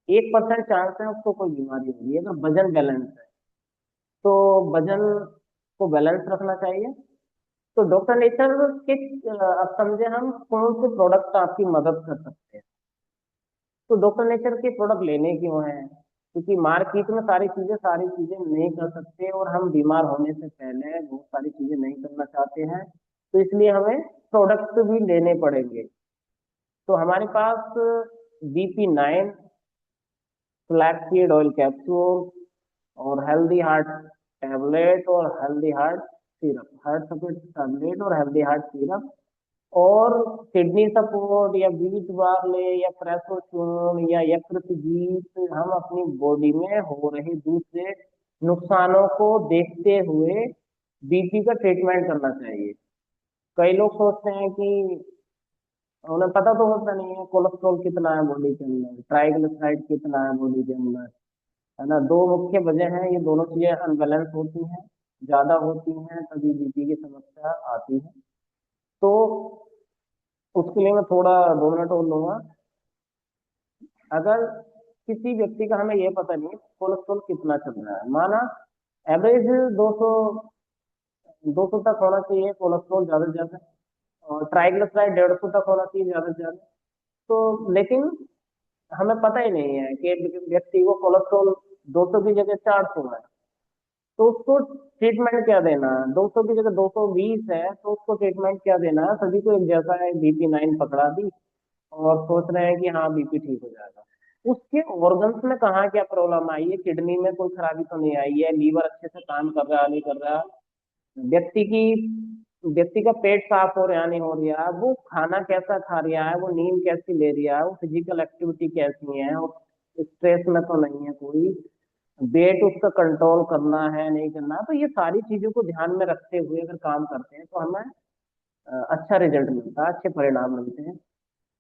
1% चांस है उसको कोई बीमारी होगी अगर वजन बैलेंस है। तो वजन को बैलेंस रखना चाहिए। तो डॉक्टर नेचर के अब समझे हम कौन से प्रोडक्ट आपकी मदद कर सकते हैं। तो डॉक्टर नेचर के प्रोडक्ट लेने क्यों हैं? क्योंकि मार्केट में सारी चीजें नहीं कर सकते, और हम बीमार होने से पहले बहुत सारी चीजें नहीं करना चाहते हैं। तो इसलिए हमें प्रोडक्ट भी लेने पड़ेंगे। तो हमारे पास BP9, फ्लैक्सीड ऑयल कैप्सूल, और हेल्दी हार्ट टैबलेट, और healthy heart syrup, heart support tablet और हेल्दी हार्ट सिरप, और किडनी सपोर्ट, या बीट बार्ले, या प्रेसो चूर्ण, या यकृत जीत, हम अपनी बॉडी में हो रहे दूसरे नुकसानों को देखते हुए बीपी का ट्रीटमेंट करना चाहिए। कई लोग सोचते हैं कि उन्हें पता तो होता नहीं है कोलेस्ट्रॉल कितना है बॉडी के अंदर, ट्राइग्लिसराइड कितना है बॉडी के अंदर, है ना। दो मुख्य वजह हैं, ये दोनों चीजें अनबैलेंस होती हैं, ज्यादा होती हैं तभी बीपी की समस्या आती है। तो उसके लिए मैं थोड़ा 2 मिनट और लूंगा। अगर किसी व्यक्ति का हमें ये पता नहीं कोलेस्ट्रॉल कितना चल रहा है, माना एवरेज 200 200 तक होना चाहिए कोलेस्ट्रॉल ज्यादा से ज्यादा, और ट्राइग्लिसराइड 150 तक होना चाहिए ज्यादा से ज्यादा। तो लेकिन हमें पता ही नहीं है कि व्यक्ति को कोलेस्ट्रॉल 200 की जगह 400 है, तो उसको ट्रीटमेंट क्या देना है? 200 की जगह 220 है तो उसको ट्रीटमेंट क्या देना है? सभी को एक जैसा है, BP9 पकड़ा दी और सोच रहे हैं कि हाँ बीपी ठीक हो जाएगा। उसके ऑर्गन्स में कहाँ क्या प्रॉब्लम आई है? किडनी में कोई खराबी तो नहीं आई है, लीवर अच्छे से काम कर रहा है नहीं कर रहा, व्यक्ति की व्यक्ति का पेट साफ हो रहा नहीं हो रहा, वो खाना कैसा खा रहा है, वो नींद कैसी ले रहा है, वो फिजिकल एक्टिविटी कैसी है, वो स्ट्रेस में तो नहीं है कोई, वेट उसका कंट्रोल करना है नहीं करना। तो ये सारी चीजों को ध्यान में रखते हुए अगर काम करते हैं तो हमें अच्छा रिजल्ट मिलता है, अच्छे परिणाम मिलते हैं।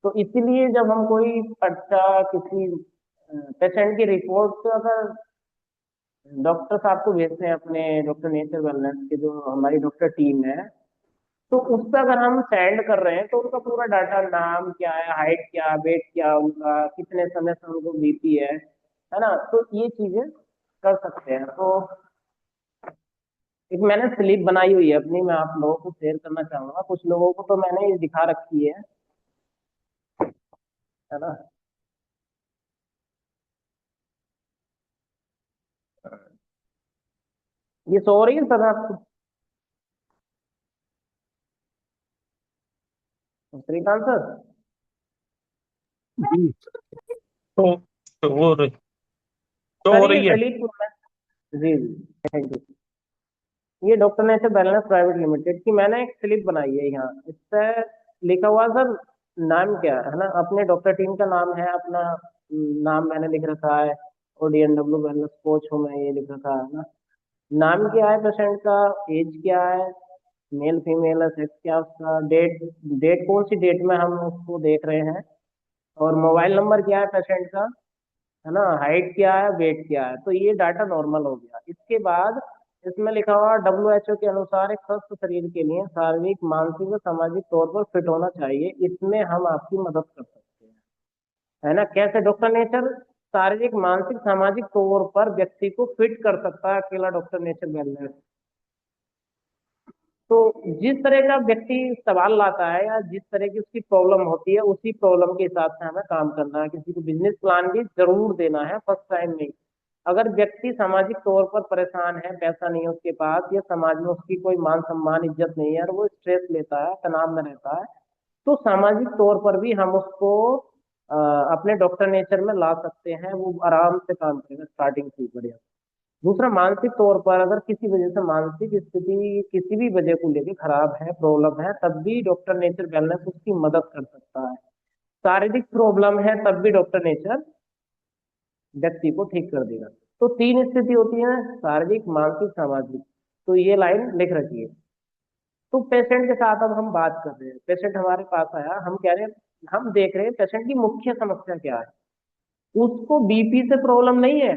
तो इसीलिए जब हम कोई पर्चा किसी पेशेंट की रिपोर्ट तो अगर डॉक्टर साहब को भेजते हैं, अपने डॉक्टर नेचर वेलनेस के जो हमारी डॉक्टर टीम है, तो उस पर अगर हम सेंड कर रहे हैं तो उनका पूरा डाटा, नाम क्या है, हाइट क्या, वेट क्या उनका, कितने समय से उनको BP है ना, तो ये चीजें कर सकते हैं। तो एक मैंने स्लिप बनाई हुई है अपनी, मैं आप लोगों को शेयर करना चाहूंगा। कुछ लोगों को तो मैंने ये दिखा रखी है ना। ये सो रही है सर आपको? श्रीकांत सर? जी। तो हो रही तो सर हो ये रही है। स्लीप, जी जी, थैंक यू। ये Doctor Nature Wellness Private Limited की मैंने एक स्लिप बनाई है यहाँ, इस पे लिखा हुआ सर, नाम क्या है ना, अपने डॉक्टर टीम का नाम है अपना, नाम मैंने लिख रखा है, ODNW वेलनेस कोच हूँ मैं, ये लिख रखा है ना। नाम क्या है पेशेंट का, एज क्या है, मेल फीमेल है, सेक्स क्या है उसका, डेट डेट कौन सी डेट में हम उसको देख रहे हैं, और मोबाइल नंबर क्या है पेशेंट का, है ना, हाइट क्या है, वेट क्या है। तो ये डाटा नॉर्मल हो गया। इसके बाद इसमें लिखा हुआ WHO के अनुसार एक स्वस्थ शरीर के लिए शारीरिक, मानसिक व सामाजिक तौर पर फिट होना चाहिए, इसमें हम आपकी मदद कर सकते हैं, है ना। कैसे डॉक्टर नेचर शारीरिक, मानसिक, सामाजिक तौर पर व्यक्ति को फिट कर सकता है अकेला डॉक्टर नेचर वेलनेस। तो जिस तरह का व्यक्ति सवाल लाता है या जिस तरह की उसकी प्रॉब्लम होती है, उसी प्रॉब्लम के हिसाब से हमें काम करना है। किसी को बिजनेस प्लान भी जरूर देना है फर्स्ट टाइम में। अगर व्यक्ति सामाजिक तौर पर परेशान है, पैसा नहीं है उसके पास, या समाज में उसकी कोई मान सम्मान इज्जत नहीं है और वो स्ट्रेस लेता है, तनाव में रहता है, तो सामाजिक तौर पर भी हम उसको अपने डॉक्टर नेचर में ला सकते हैं, वो आराम से काम करेगा स्टार्टिंग से ही बढ़िया। दूसरा, मानसिक तौर पर अगर किसी वजह से मानसिक स्थिति किसी भी वजह को लेकर खराब है, प्रॉब्लम है, तब भी डॉक्टर नेचर वेलनेस उसकी मदद कर सकता है। शारीरिक प्रॉब्लम है तब भी डॉक्टर नेचर व्यक्ति को ठीक कर देगा। तो 3 स्थिति होती है, शारीरिक, मानसिक, सामाजिक। तो ये लाइन लिख रखी है। तो पेशेंट के साथ अब हम बात कर रहे हैं, पेशेंट हमारे पास आया, हम कह रहे हैं, हम देख रहे हैं पेशेंट की मुख्य समस्या क्या है। उसको BP से प्रॉब्लम नहीं है,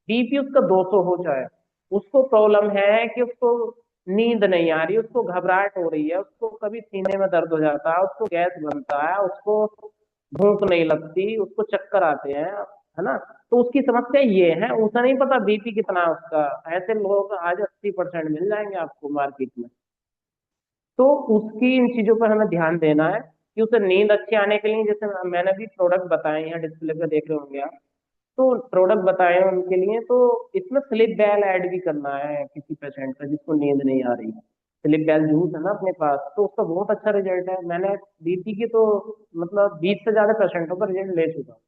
BP उसका 200 हो जाए, उसको प्रॉब्लम है कि उसको नींद नहीं आ रही, उसको घबराहट हो रही है, उसको कभी सीने में दर्द हो जाता है, उसको गैस बनता है, उसको भूख नहीं लगती, उसको चक्कर आते हैं, है ना। तो उसकी समस्या ये है, उसे नहीं पता BP कितना है उसका। ऐसे लोग आज 80% मिल जाएंगे आपको मार्केट में। तो उसकी इन चीजों पर हमें ध्यान देना है कि उसे नींद अच्छी आने के लिए, जैसे मैंने भी प्रोडक्ट बताए हैं डिस्प्ले पे देख रहे होंगे आप, तो प्रोडक्ट बताए हैं उनके लिए। तो इसमें स्लिप बेल ऐड भी करना है किसी पेशेंट का जिसको नींद नहीं आ रही। स्लिप बेल जूस है ना अपने पास, तो उसका बहुत अच्छा रिजल्ट है। मैंने BP की तो मतलब 20 से ज्यादा पेशेंटों का रिजल्ट ले चुका हूं।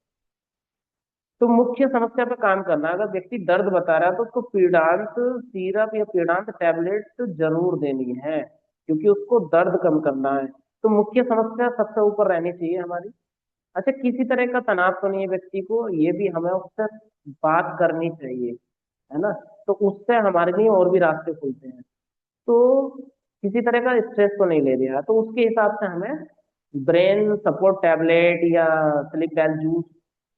तो मुख्य समस्या पे काम करना है। अगर व्यक्ति दर्द बता रहा है तो उसको पीड़ांत सीरप या पीड़ांत टैबलेट जरूर देनी है, क्योंकि उसको दर्द कम करना है। तो मुख्य समस्या सबसे ऊपर रहनी चाहिए हमारी। अच्छा, किसी तरह का तनाव तो नहीं है व्यक्ति को, ये भी हमें उससे बात करनी चाहिए, है ना। तो उससे हमारे लिए और भी रास्ते खुलते हैं। तो किसी तरह का स्ट्रेस तो नहीं ले रहा, तो उसके हिसाब से हमें ब्रेन सपोर्ट टैबलेट या स्लिप बेल जूस,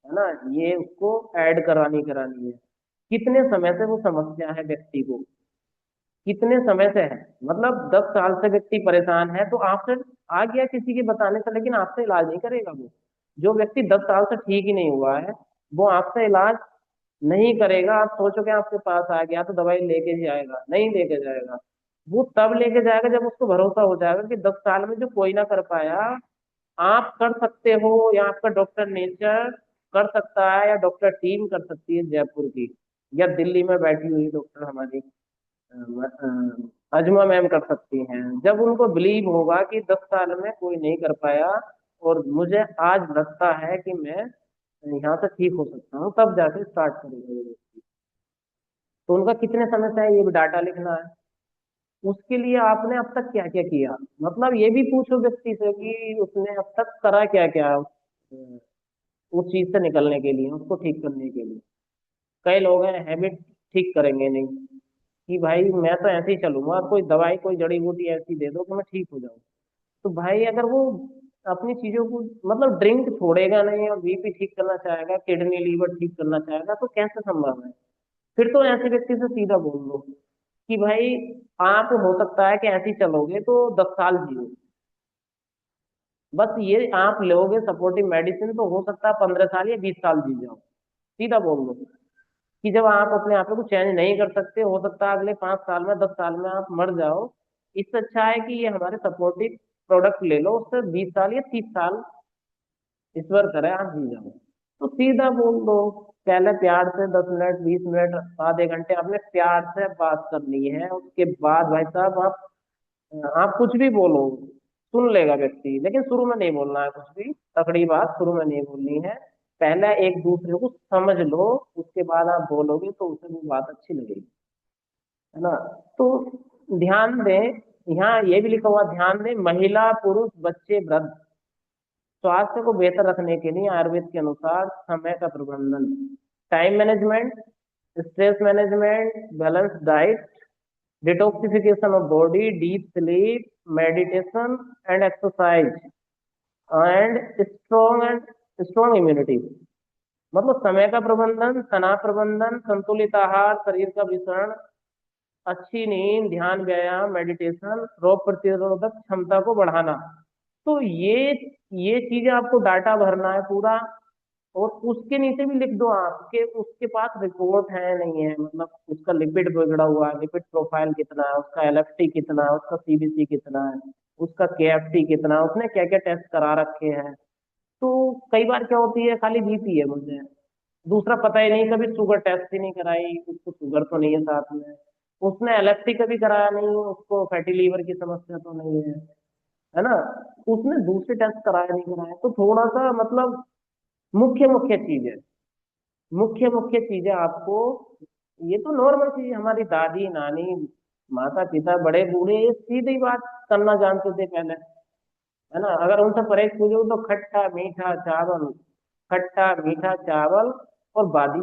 है ना, ये उसको ऐड करानी करानी है। कितने समय से वो समस्या है व्यक्ति को, कितने समय से है, मतलब 10 साल से व्यक्ति परेशान है, तो आपसे आ गया किसी के बताने से, लेकिन आपसे इलाज नहीं करेगा वो। जो व्यक्ति 10 साल से ठीक ही नहीं हुआ है, वो आपसे इलाज नहीं करेगा। आप सोचोगे आपके पास आ गया तो दवाई लेके जाएगा, नहीं लेके जाएगा। वो तब लेके जाएगा जब उसको भरोसा हो जाएगा कि 10 साल में जो कोई ना कर पाया, आप कर सकते हो, या आपका डॉक्टर नेचर कर सकता है, या डॉक्टर टीम कर सकती है जयपुर की, या दिल्ली में बैठी हुई डॉक्टर हमारी अजमा मैम कर सकती हैं। जब उनको बिलीव होगा कि 10 साल में कोई नहीं कर पाया, और मुझे आज लगता है कि मैं यहाँ से ठीक हो सकता हूँ, तब जाके स्टार्ट करेंगे ये व्यक्ति। तो उनका कितने समय से है ये भी डाटा लिखना है। उसके लिए आपने अब तक क्या क्या किया, मतलब ये भी पूछो व्यक्ति से कि उसने अब तक करा क्या क्या उस चीज से निकलने के लिए, उसको ठीक करने के लिए। कई लोग हैं हैबिट ठीक करेंगे नहीं, कि भाई मैं तो ऐसे ही चलूंगा, कोई दवाई कोई जड़ी बूटी ऐसी दे दो कि मैं ठीक हो जाऊं। तो भाई अगर वो अपनी चीजों को, मतलब ड्रिंक छोड़ेगा नहीं और बीपी ठीक करना चाहेगा, किडनी लीवर ठीक करना चाहेगा, तो कैसे संभव है। फिर तो ऐसे व्यक्ति से सीधा बोल दो कि भाई आप हो सकता है कि ऐसे ही चलोगे तो 10 साल जियो, बस ये आप लोगे सपोर्टिव मेडिसिन तो हो सकता है 15 साल या 20 साल जी जाओ। सीधा बोल दो कि जब आप अपने आप को चेंज नहीं कर सकते, हो सकता है अगले 5 साल में 10 साल में आप मर जाओ, इससे अच्छा है कि ये हमारे सपोर्टिव प्रोडक्ट ले लो, उससे 20 साल या 30 साल ईश्वर करे आप जी जाओ। तो सीधा बोल दो। पहले प्यार से 10 मिनट 20 मिनट आधे घंटे आपने प्यार से बात करनी है, उसके बाद भाई साहब आप कुछ भी बोलो, सुन लेगा व्यक्ति, लेकिन शुरू में नहीं बोलना है कुछ भी तकड़ी बात, शुरू में नहीं बोलनी है। पहले एक दूसरे को समझ लो, उसके बाद आप बोलोगे तो उसे वो बात अच्छी लगेगी, है ना। तो ध्यान दें, यहाँ ये भी लिखा हुआ, ध्यान दें महिला पुरुष बच्चे वृद्ध, स्वास्थ्य को बेहतर रखने के लिए आयुर्वेद के अनुसार समय का प्रबंधन, time management, stress management, balance diet, detoxification of body, deep sleep, meditation and exercise, and strong immunity. मतलब समय का प्रबंधन, तनाव प्रबंधन, संतुलित आहार, शरीर का विषण, अच्छी नींद, ध्यान, व्यायाम, मेडिटेशन, रोग प्रतिरोधक क्षमता को बढ़ाना। तो ये चीजें आपको डाटा भरना है पूरा। और उसके नीचे भी लिख दो आप कि उसके पास रिपोर्ट है नहीं है, मतलब उसका लिपिड बिगड़ा हुआ है, लिपिड प्रोफाइल कितना है, उसका एलएफटी कितना है, उसका सीबीसी कितना है, उसका केएफटी कितना है, उसने क्या क्या टेस्ट करा रखे हैं। तो कई बार क्या होती है, खाली बीपी है मुझे, दूसरा पता ही नहीं, कभी शुगर टेस्ट ही नहीं कराई, उसको शुगर तो नहीं है साथ में, उसने एलएफटी कभी कराया नहीं, उसको फैटी लीवर की समस्या तो नहीं है ना, उसने दूसरे टेस्ट कराया नहीं कराया। तो थोड़ा सा मतलब मुख्य मुख्य चीजें, मुख्य मुख्य चीजें आपको, ये तो नॉर्मल चीज, हमारी दादी नानी माता पिता बड़े बूढ़े ये सीधी बात करना जानते थे पहले, है ना। अगर उनसे परहेज पूछो तो खट्टा मीठा चावल, खट्टा मीठा चावल और बादी,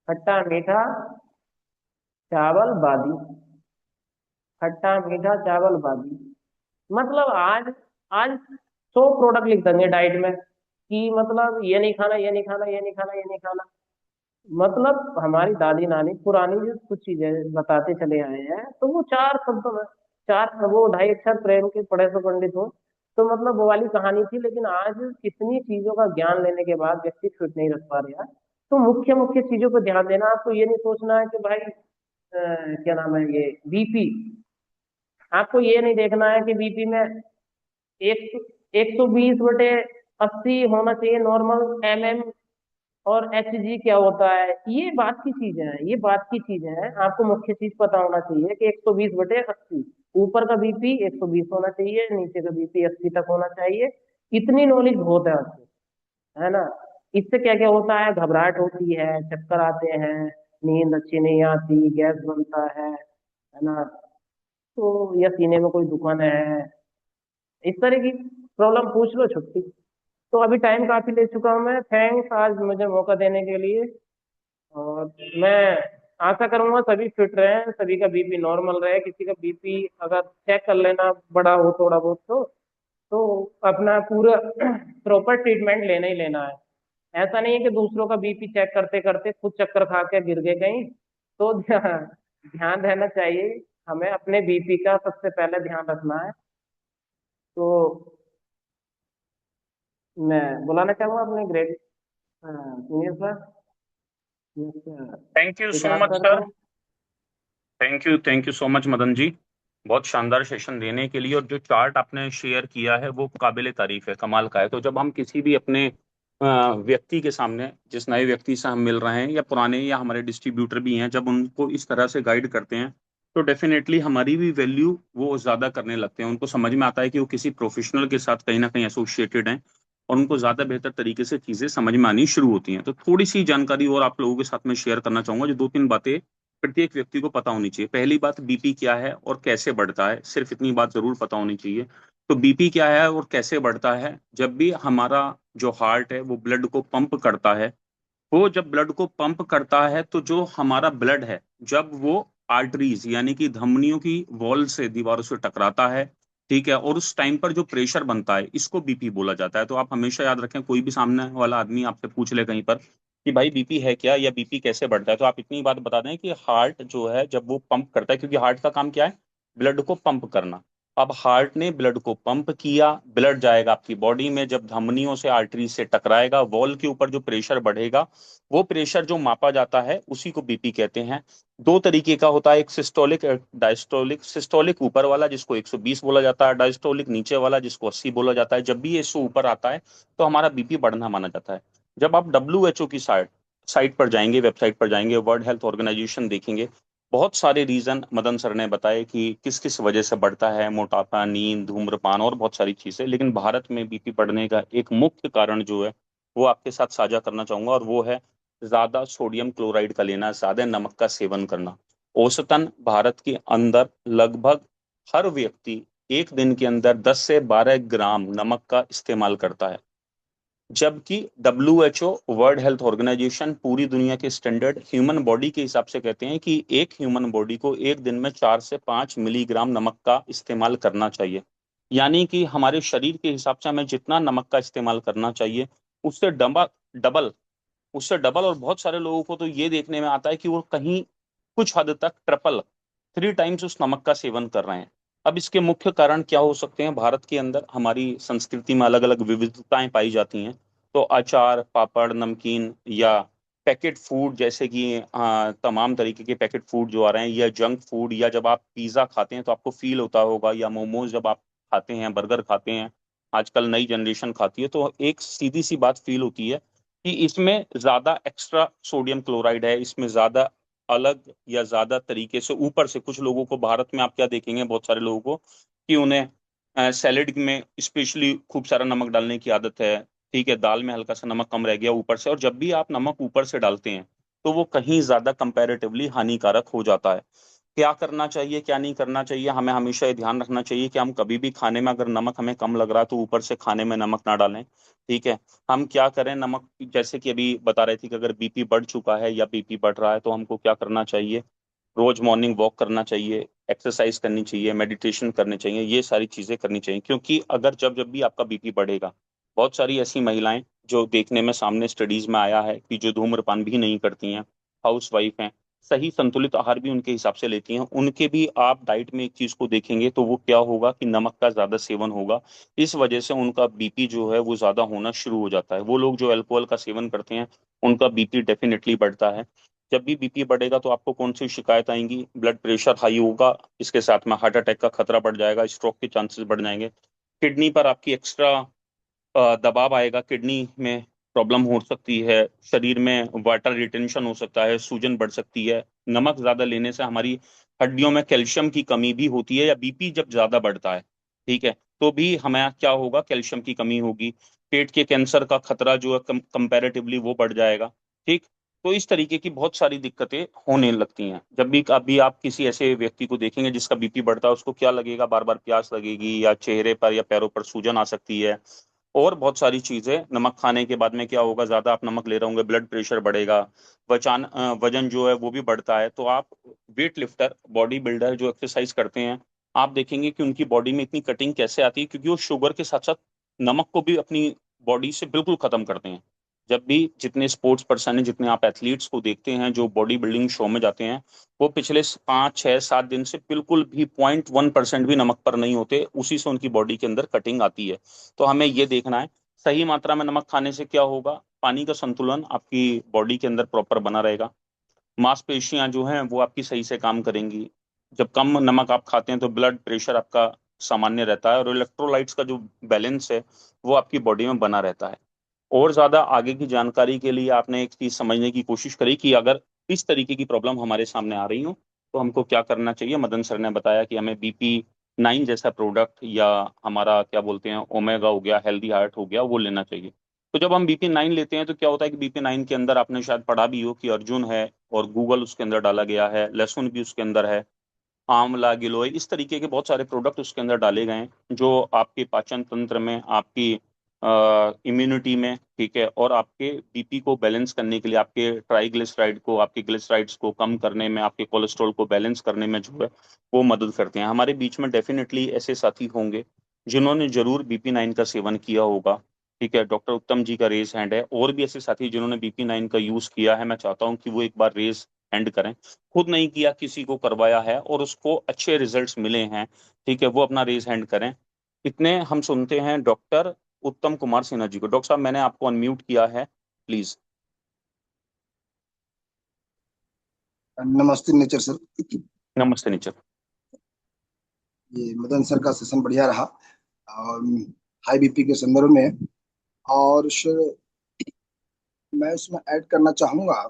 खट्टा मीठा चावल बादी, खट्टा मीठा चावल बादी। मतलब आज आज 100 प्रोडक्ट लिख देंगे डाइट में कि मतलब ये नहीं खाना, ये नहीं खाना, ये नहीं खाना, ये नहीं खाना। मतलब हमारी दादी नानी पुरानी जो कुछ चीजें बताते चले आए हैं, तो वो 4 शब्दों में, चार वो 2.5 अक्षर प्रेम के पढ़े सो पंडित हो, तो मतलब वो वाली कहानी थी। लेकिन आज कितनी चीजों का ज्ञान लेने के बाद व्यक्ति फिट नहीं रख पा रहा है। तो मुख्य मुख्य चीजों पर ध्यान देना, आपको ये नहीं सोचना है कि भाई क्या नाम है ये बीपी, आपको ये नहीं देखना है कि बीपी में एक 120/80 होना चाहिए नॉर्मल एमएम, और एच जी क्या होता है, ये बात की चीजें हैं, ये बात की चीजें हैं। आपको मुख्य चीज पता होना चाहिए कि 120/80, ऊपर का बीपी 120 होना चाहिए, नीचे का बीपी 80 तक होना चाहिए। इतनी नॉलेज बहुत है आपको, है ना। इससे क्या क्या होता है, घबराहट होती है, चक्कर आते हैं, नींद अच्छी नहीं आती, गैस बनता है ना। तो या सीने में कोई दुकान है, इस तरह की प्रॉब्लम पूछ लो छुट्टी। तो अभी टाइम काफी ले चुका हूँ मैं, थैंक्स आज मुझे मौका देने के लिए। और मैं आशा करूंगा सभी फिट रहें, सभी का बीपी नॉर्मल रहे। किसी का बीपी अगर चेक कर लेना बड़ा हो थोड़ा बहुत तो अपना पूरा प्रॉपर ट्रीटमेंट लेना ही लेना है। ऐसा नहीं है कि दूसरों का बीपी चेक करते करते खुद चक्कर खा के गिर गए कहीं। तो ध्यान रहना चाहिए, हमें अपने बीपी का सबसे पहले ध्यान रखना है। तो मैं बुलाना चाहूंगा अपने grade senior sir, thank you so Siddharth much sir sir. को। Thank you so much Madan ji, बहुत शानदार सेशन देने के लिए। और जो चार्ट आपने शेयर किया है वो काबिल तारीफ है, कमाल का है। तो जब हम किसी भी अपने व्यक्ति के सामने, जिस नए व्यक्ति से हम मिल रहे हैं या पुराने या हमारे डिस्ट्रीब्यूटर भी हैं, जब उनको इस तरह से गाइड करते हैं तो डेफिनेटली हमारी भी वैल्यू वो ज्यादा करने लगते हैं। उनको समझ में आता है कि वो किसी प्रोफेशनल के साथ कहीं ना कहीं एसोसिएटेड हैं, और उनको ज्यादा बेहतर तरीके से चीजें समझ में आनी शुरू होती हैं। तो थोड़ी सी जानकारी और आप लोगों के साथ में शेयर करना चाहूंगा, जो दो तीन बातें प्रत्येक व्यक्ति को पता होनी चाहिए। पहली बात, बीपी क्या है और कैसे बढ़ता है, सिर्फ इतनी बात जरूर पता होनी चाहिए। तो बीपी क्या है और कैसे बढ़ता है? जब भी हमारा जो हार्ट है वो ब्लड को पंप करता है, वो जब ब्लड को पंप करता है तो जो हमारा ब्लड है, जब वो आर्टरीज यानी कि धमनियों की वॉल से, दीवारों से टकराता है, ठीक है, और उस टाइम पर जो प्रेशर बनता है इसको बीपी बोला जाता है। तो आप हमेशा याद रखें, कोई भी सामने वाला आदमी आपसे पूछ ले कहीं पर कि भाई बीपी है क्या या बीपी कैसे बढ़ता है, तो आप इतनी बात बता दें कि हार्ट जो है जब वो पंप करता है, क्योंकि हार्ट का काम क्या है, ब्लड को पंप करना। अब हार्ट ने ब्लड को पंप किया, ब्लड जाएगा आपकी बॉडी में, जब धमनियों से आर्टरी से टकराएगा, वॉल के ऊपर जो प्रेशर बढ़ेगा, वो प्रेशर जो मापा जाता है उसी को बीपी कहते हैं। दो तरीके का होता है, एक सिस्टोलिक, एक डायस्टोलिक। सिस्टोलिक ऊपर वाला जिसको 120 बोला जाता है, डायस्टोलिक नीचे वाला जिसको 80 बोला जाता है। जब भी ये 100 ऊपर आता है तो हमारा बीपी बढ़ना माना जाता है। जब आप WHO की साइट साइट पर जाएंगे, वेबसाइट पर जाएंगे, वर्ल्ड हेल्थ ऑर्गेनाइजेशन देखेंगे, बहुत सारे रीजन मदन सर ने बताए कि किस किस वजह से बढ़ता है, मोटापा, नींद, धूम्रपान और बहुत सारी चीजें। लेकिन भारत में बीपी बढ़ने का एक मुख्य कारण जो है वो आपके साथ साझा करना चाहूंगा, और वो है ज्यादा सोडियम क्लोराइड का लेना, ज्यादा नमक का सेवन करना। औसतन भारत के अंदर लगभग हर व्यक्ति एक दिन के अंदर 10 से 12 ग्राम नमक का इस्तेमाल करता है, जबकि WHO, वर्ल्ड हेल्थ ऑर्गेनाइजेशन, पूरी दुनिया के स्टैंडर्ड ह्यूमन बॉडी के हिसाब से कहते हैं कि एक ह्यूमन बॉडी को एक दिन में 4 से 5 मिलीग्राम नमक का इस्तेमाल करना चाहिए। यानी कि हमारे शरीर के हिसाब से हमें जितना नमक का इस्तेमाल करना चाहिए उससे डबल डबल उससे डबल, और बहुत सारे लोगों को तो ये देखने में आता है कि वो कहीं कुछ हद तक ट्रिपल, 3 टाइम्स उस नमक का सेवन कर रहे हैं। अब इसके मुख्य कारण क्या हो सकते हैं? भारत के अंदर हमारी संस्कृति में अलग अलग विविधताएं पाई जाती हैं। तो अचार, पापड़, नमकीन या पैकेट फूड, जैसे कि तमाम तरीके के पैकेट फूड जो आ रहे हैं, या जंक फूड, या जब आप पिज्ज़ा खाते हैं तो आपको फील होता होगा, या मोमोज जब आप खाते हैं, बर्गर खाते हैं, आजकल नई जनरेशन खाती है, तो एक सीधी सी बात फील होती है कि इसमें ज्यादा एक्स्ट्रा सोडियम क्लोराइड है, इसमें ज्यादा अलग या ज्यादा तरीके से ऊपर से। कुछ लोगों को भारत में आप क्या देखेंगे, बहुत सारे लोगों को, कि उन्हें सैलेड में स्पेशली खूब सारा नमक डालने की आदत है, ठीक है, दाल में हल्का सा नमक कम रह गया ऊपर से, और जब भी आप नमक ऊपर से डालते हैं तो वो कहीं ज्यादा कंपैरेटिवली हानिकारक हो जाता है। क्या करना चाहिए, क्या नहीं करना चाहिए? हमें हमेशा ये ध्यान रखना चाहिए कि हम कभी भी खाने में अगर नमक हमें कम लग रहा है तो ऊपर से खाने में नमक ना डालें, ठीक है। हम क्या करें, नमक जैसे कि अभी बता रहे थे कि अगर बीपी बढ़ चुका है या बीपी बढ़ रहा है तो हमको क्या करना चाहिए? रोज मॉर्निंग वॉक करना चाहिए, एक्सरसाइज करनी चाहिए, मेडिटेशन करने चाहिए, ये सारी चीजें करनी चाहिए। क्योंकि अगर जब जब भी आपका बीपी बढ़ेगा, बहुत सारी ऐसी महिलाएं जो देखने में सामने स्टडीज में आया है कि जो धूम्रपान भी नहीं करती हैं, हाउस वाइफ हैं, सही संतुलित आहार भी उनके हिसाब से लेती हैं, उनके भी आप डाइट में एक चीज को देखेंगे तो वो क्या होगा कि नमक का ज्यादा सेवन होगा। इस वजह से उनका बीपी जो है वो ज्यादा होना शुरू हो जाता है। वो लोग जो अल्कोहल का सेवन करते हैं उनका बीपी डेफिनेटली बढ़ता है। जब भी बीपी बढ़ेगा तो आपको कौन सी शिकायत आएंगी? ब्लड प्रेशर हाई होगा, इसके साथ में हार्ट अटैक का खतरा बढ़ जाएगा, स्ट्रोक के चांसेस बढ़ जाएंगे, किडनी पर आपकी एक्स्ट्रा दबाव आएगा, किडनी में प्रॉब्लम हो सकती है, शरीर में वाटर रिटेंशन हो सकता है, सूजन बढ़ सकती है। नमक ज्यादा लेने से हमारी हड्डियों में कैल्शियम की कमी भी होती है, या बीपी जब ज्यादा बढ़ता है, ठीक है, तो भी हमें क्या होगा, कैल्शियम की कमी होगी। पेट के कैंसर का खतरा जो है कंपैरेटिवली वो बढ़ जाएगा, ठीक। तो इस तरीके की बहुत सारी दिक्कतें होने लगती हैं। जब भी कभी आप किसी ऐसे व्यक्ति को देखेंगे जिसका बीपी बढ़ता है, उसको क्या लगेगा? बार बार प्यास लगेगी, या चेहरे पर या पैरों पर सूजन आ सकती है, और बहुत सारी चीजें। नमक खाने के बाद में क्या होगा, ज्यादा आप नमक ले रहे होंगे, ब्लड प्रेशर बढ़ेगा, वजन जो है वो भी बढ़ता है। तो आप वेट लिफ्टर, बॉडी बिल्डर जो एक्सरसाइज करते हैं, आप देखेंगे कि उनकी बॉडी में इतनी कटिंग कैसे आती है, क्योंकि वो शुगर के साथ साथ नमक को भी अपनी बॉडी से बिल्कुल खत्म करते हैं। जब भी जितने स्पोर्ट्स पर्सन हैं, जितने आप एथलीट्स को देखते हैं जो बॉडी बिल्डिंग शो में जाते हैं, वो पिछले 5 6 7 दिन से बिल्कुल भी 0.1% भी नमक पर नहीं होते, उसी से उनकी बॉडी के अंदर कटिंग आती है। तो हमें ये देखना है सही मात्रा में नमक खाने से क्या होगा, पानी का संतुलन आपकी बॉडी के अंदर प्रॉपर बना रहेगा, मांसपेशियां जो हैं वो आपकी सही से काम करेंगी। जब कम नमक आप खाते हैं तो ब्लड प्रेशर आपका सामान्य रहता है, और इलेक्ट्रोलाइट्स का जो बैलेंस है वो आपकी बॉडी में बना रहता है। और ज्यादा आगे की जानकारी के लिए आपने एक चीज समझने की कोशिश करी कि अगर इस तरीके की प्रॉब्लम हमारे सामने आ रही हो तो हमको क्या करना चाहिए। मदन सर ने बताया कि हमें BP 9 जैसा प्रोडक्ट, या हमारा क्या बोलते हैं ओमेगा हो गया, हेल्दी हार्ट हो गया, वो लेना चाहिए। तो जब हम BP 9 लेते हैं तो क्या होता है कि BP 9 के अंदर आपने शायद पढ़ा भी हो कि अर्जुन है, और गूगल उसके अंदर डाला गया है, लहसुन भी उसके अंदर है, आंवला, गिलोय, इस तरीके के बहुत सारे प्रोडक्ट उसके अंदर डाले गए हैं जो आपके पाचन तंत्र में, आपकी इम्यूनिटी में, ठीक है, और आपके BP को बैलेंस करने के लिए, आपके ट्राइग्लिसराइड को, आपके ग्लिसराइड्स को कम करने में, आपके कोलेस्ट्रॉल को बैलेंस करने में जो है वो मदद करते हैं। हमारे बीच में डेफिनेटली ऐसे साथी होंगे जिन्होंने जरूर BP 9 का सेवन किया होगा, ठीक है। डॉक्टर उत्तम जी का रेज हैंड है, और भी ऐसे साथी जिन्होंने BP 9 का यूज किया है, मैं चाहता हूँ कि वो एक बार रेज हैंड करें। खुद नहीं किया, किसी को करवाया है और उसको अच्छे रिजल्ट्स मिले हैं, ठीक है, वो अपना रेज हैंड करें। इतने हम सुनते हैं डॉक्टर उत्तम कुमार सिन्हा जी को। डॉक्टर साहब, मैंने आपको अनम्यूट किया है, प्लीज। नमस्ते नेचर सर। नमस्ते नीचर। ये मदन सर का सेशन बढ़िया रहा, और हाई बीपी के संदर्भ में। और सर, मैं उसमें ऐड करना चाहूंगा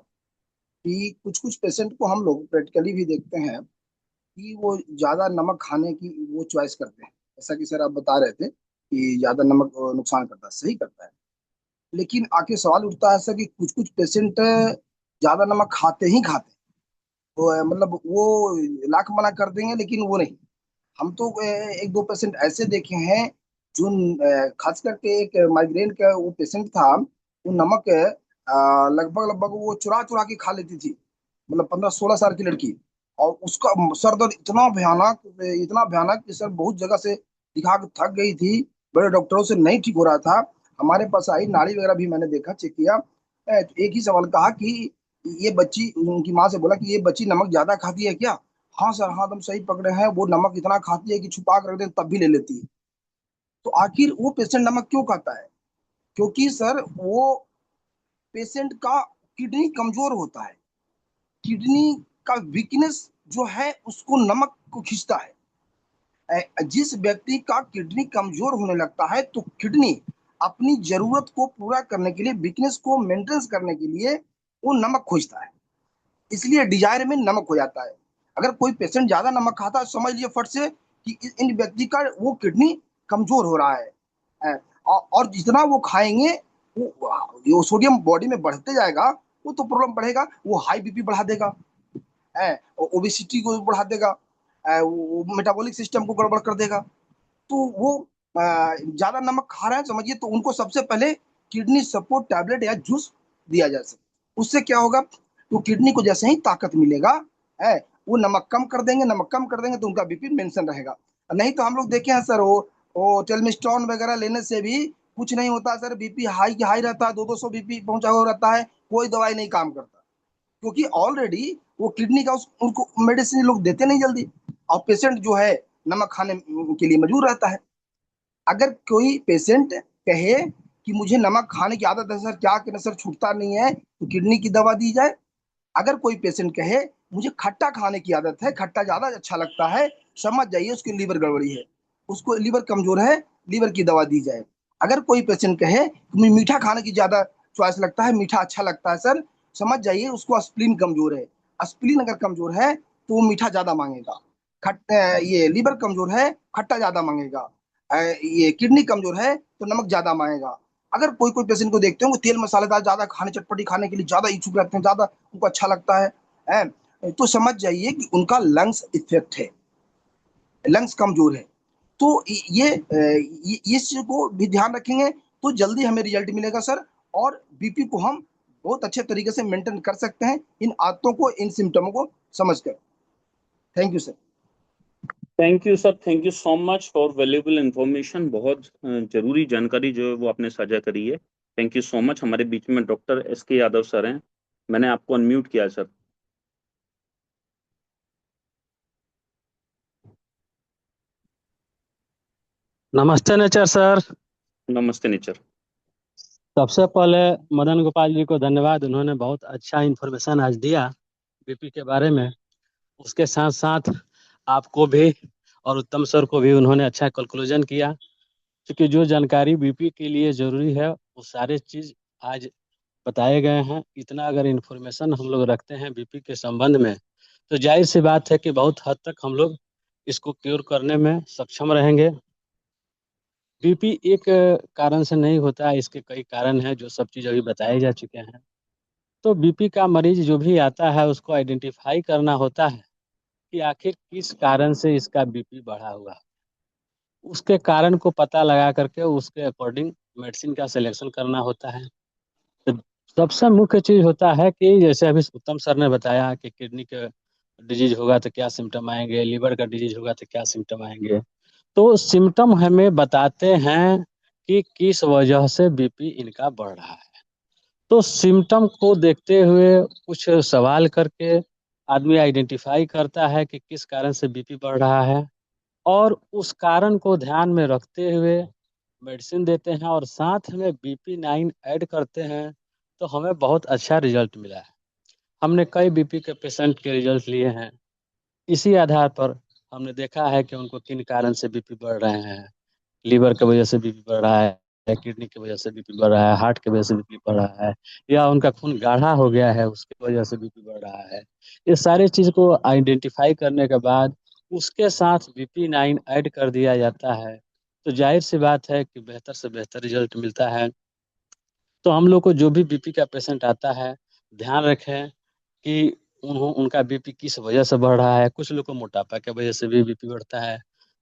कि कुछ कुछ पेशेंट को हम लोग प्रैक्टिकली भी देखते हैं कि वो ज्यादा नमक खाने की वो चॉइस करते हैं। जैसा कि सर आप बता रहे थे कि ज्यादा नमक नुकसान करता है, सही करता है। लेकिन आके सवाल उठता है सर कि कुछ कुछ पेशेंट ज्यादा नमक खाते ही खाते हैं। तो मतलब वो लाख मना कर देंगे लेकिन वो नहीं। हम तो एक दो पेशेंट ऐसे देखे हैं जो खास करके एक माइग्रेन का वो पेशेंट था। वो नमक लगभग लगभग वो चुरा चुरा के खा लेती थी, मतलब 15 16 साल की लड़की। और उसका सर दर्द इतना भयानक कि सर बहुत जगह से दिखा के थक गई थी, बड़े डॉक्टरों से नहीं ठीक हो रहा था। हमारे पास आई, नाड़ी वगैरह भी मैंने देखा, चेक किया। तो एक ही सवाल कहा कि ये बच्ची, उनकी माँ से बोला कि ये बच्ची नमक ज्यादा खाती है क्या? हाँ सर, हाँ तुम सही पकड़े हैं, वो नमक इतना खाती है कि छुपा कर रख दे तब भी ले लेती है। तो आखिर वो पेशेंट नमक क्यों खाता है? क्योंकि सर वो पेशेंट का किडनी कमजोर होता है। किडनी का वीकनेस जो है उसको नमक को खींचता है। जिस व्यक्ति का किडनी कमजोर होने लगता है तो किडनी अपनी जरूरत को पूरा करने के लिए, वीकनेस को मेंटेन करने के लिए वो नमक खोजता है। इसलिए डिजायर में नमक हो जाता है। अगर कोई पेशेंट ज्यादा नमक खाता है, समझ लीजिए फट से कि इन व्यक्ति का वो किडनी कमजोर हो रहा है। और जितना वो खाएंगे वो सोडियम बॉडी में बढ़ते जाएगा, वो तो प्रॉब्लम बढ़ेगा। वो हाई बीपी बढ़ा देगा, ओबेसिटी को बढ़ा देगा, वो मेटाबॉलिक सिस्टम को गड़बड़ कर देगा। तो वो ज्यादा नमक खा रहे हैं समझिए, तो उनको सबसे पहले किडनी सपोर्ट टैबलेट या जूस दिया जा सकता। उससे क्या होगा, तो किडनी को जैसे ही ताकत मिलेगा, है, वो नमक कम कर देंगे। नमक कम कर देंगे तो उनका बीपी मेंशन रहेगा। नहीं तो हम लोग देखे हैं सर, वो टेलमिस्टोन वगैरह लेने से भी कुछ नहीं होता सर। बीपी हाई हाई रहता है, 200 बीपी पहुंचा हुआ रहता है, कोई दवाई नहीं काम करता। क्योंकि ऑलरेडी वो किडनी का उनको मेडिसिन लोग देते नहीं जल्दी, और पेशेंट जो है नमक खाने के लिए मजबूर रहता है। अगर कोई पेशेंट कहे कि मुझे नमक खाने की आदत है सर, क्या करें सर, छूटता नहीं है, तो किडनी की दवा दी जाए। अगर कोई पेशेंट कहे मुझे खट्टा खाने की आदत है, खट्टा ज्यादा अच्छा लगता है, समझ जाइए उसकी लीवर गड़बड़ी है, उसको लीवर कमजोर है, लीवर की दवा दी जाए। अगर कोई पेशेंट कहे मुझे मीठा खाने की ज्यादा चॉइस लगता है, मीठा अच्छा लगता है सर, समझ जाइए उसको स्प्लीन कमजोर है। स्प्लीन अगर कमजोर है तो वो मीठा ज्यादा मांगेगा। ये लीवर कमजोर है, खट्टा ज्यादा मांगेगा। ये किडनी कमजोर है तो नमक ज्यादा मांगेगा। अगर कोई कोई पेशेंट को देखते हो तेल मसालेदार ज्यादा खाने, चटपटी खाने के लिए ज्यादा इच्छुक रहते हैं, ज्यादा उनको अच्छा लगता है, तो समझ जाइए कि उनका लंग्स इफेक्ट है, लंग्स कमजोर है। तो इस चीज को भी ध्यान रखेंगे तो जल्दी हमें रिजल्ट मिलेगा सर। और बीपी को हम बहुत अच्छे तरीके से मेंटेन कर सकते हैं, इन आदतों को, इन सिम्टमों को समझकर। Thank you sir. Thank you sir, thank you so much for valuable information. बहुत जरूरी जानकारी जो है वो आपने साझा करी है। Thank you so much. हमारे बीच में डॉक्टर SK यादव सर हैं, मैंने आपको अनम्यूट किया है सर। नमस्ते नेचर सर। नमस्ते नेचर। सबसे पहले मदन गोपाल जी को धन्यवाद, उन्होंने बहुत अच्छा इन्फॉर्मेशन आज दिया बीपी के बारे में। उसके साथ साथ आपको भी और उत्तम सर को भी उन्होंने अच्छा कंक्लूजन किया, क्योंकि जो जानकारी बीपी के लिए जरूरी है वो सारे चीज आज बताए गए हैं। इतना अगर इन्फॉर्मेशन हम लोग रखते हैं बीपी के संबंध में, तो जाहिर सी बात है कि बहुत हद तक हम लोग इसको क्योर करने में सक्षम रहेंगे। बीपी एक कारण से नहीं होता है, इसके कई कारण हैं जो सब चीज़ अभी बताए जा चुके हैं। तो बीपी का मरीज जो भी आता है उसको आइडेंटिफाई करना होता है कि आखिर किस कारण से इसका बीपी बढ़ा हुआ है। उसके कारण को पता लगा करके उसके अकॉर्डिंग मेडिसिन का सिलेक्शन करना होता है। तो सबसे मुख्य चीज़ होता है कि जैसे अभी उत्तम सर ने बताया कि किडनी का डिजीज होगा तो क्या सिम्टम आएंगे, लिवर का डिजीज होगा तो क्या सिम्टम आएंगे। तो सिम्टम हमें बताते हैं कि किस वजह से बीपी इनका बढ़ रहा है। तो सिम्टम को देखते हुए कुछ सवाल करके आदमी आइडेंटिफाई करता है कि किस कारण से बीपी बढ़ रहा है, और उस कारण को ध्यान में रखते हुए मेडिसिन देते हैं और साथ में BP9 ऐड करते हैं। तो हमें बहुत अच्छा रिजल्ट मिला है। हमने कई बीपी के पेशेंट के रिजल्ट लिए हैं। इसी आधार पर हमने देखा है कि उनको किन कारण से बीपी बढ़ रहे हैं। लीवर की वजह से बीपी बढ़ रहा है, किडनी की वजह से बीपी बढ़ रहा है, हार्ट की वजह से बीपी बढ़ रहा है, या उनका खून गाढ़ा हो गया है उसकी वजह से बीपी बढ़ रहा है। ये सारी चीज़ को आइडेंटिफाई करने के बाद उसके साथ BP9 ऐड कर दिया जाता है। तो जाहिर सी बात है कि बेहतर से बेहतर रिजल्ट मिलता है। तो हम लोग को जो भी बीपी का पेशेंट आता है, ध्यान रखें कि उनका बीपी किस वजह से बढ़ रहा है। कुछ लोग को मोटापा की वजह से भी बीपी बढ़ता है,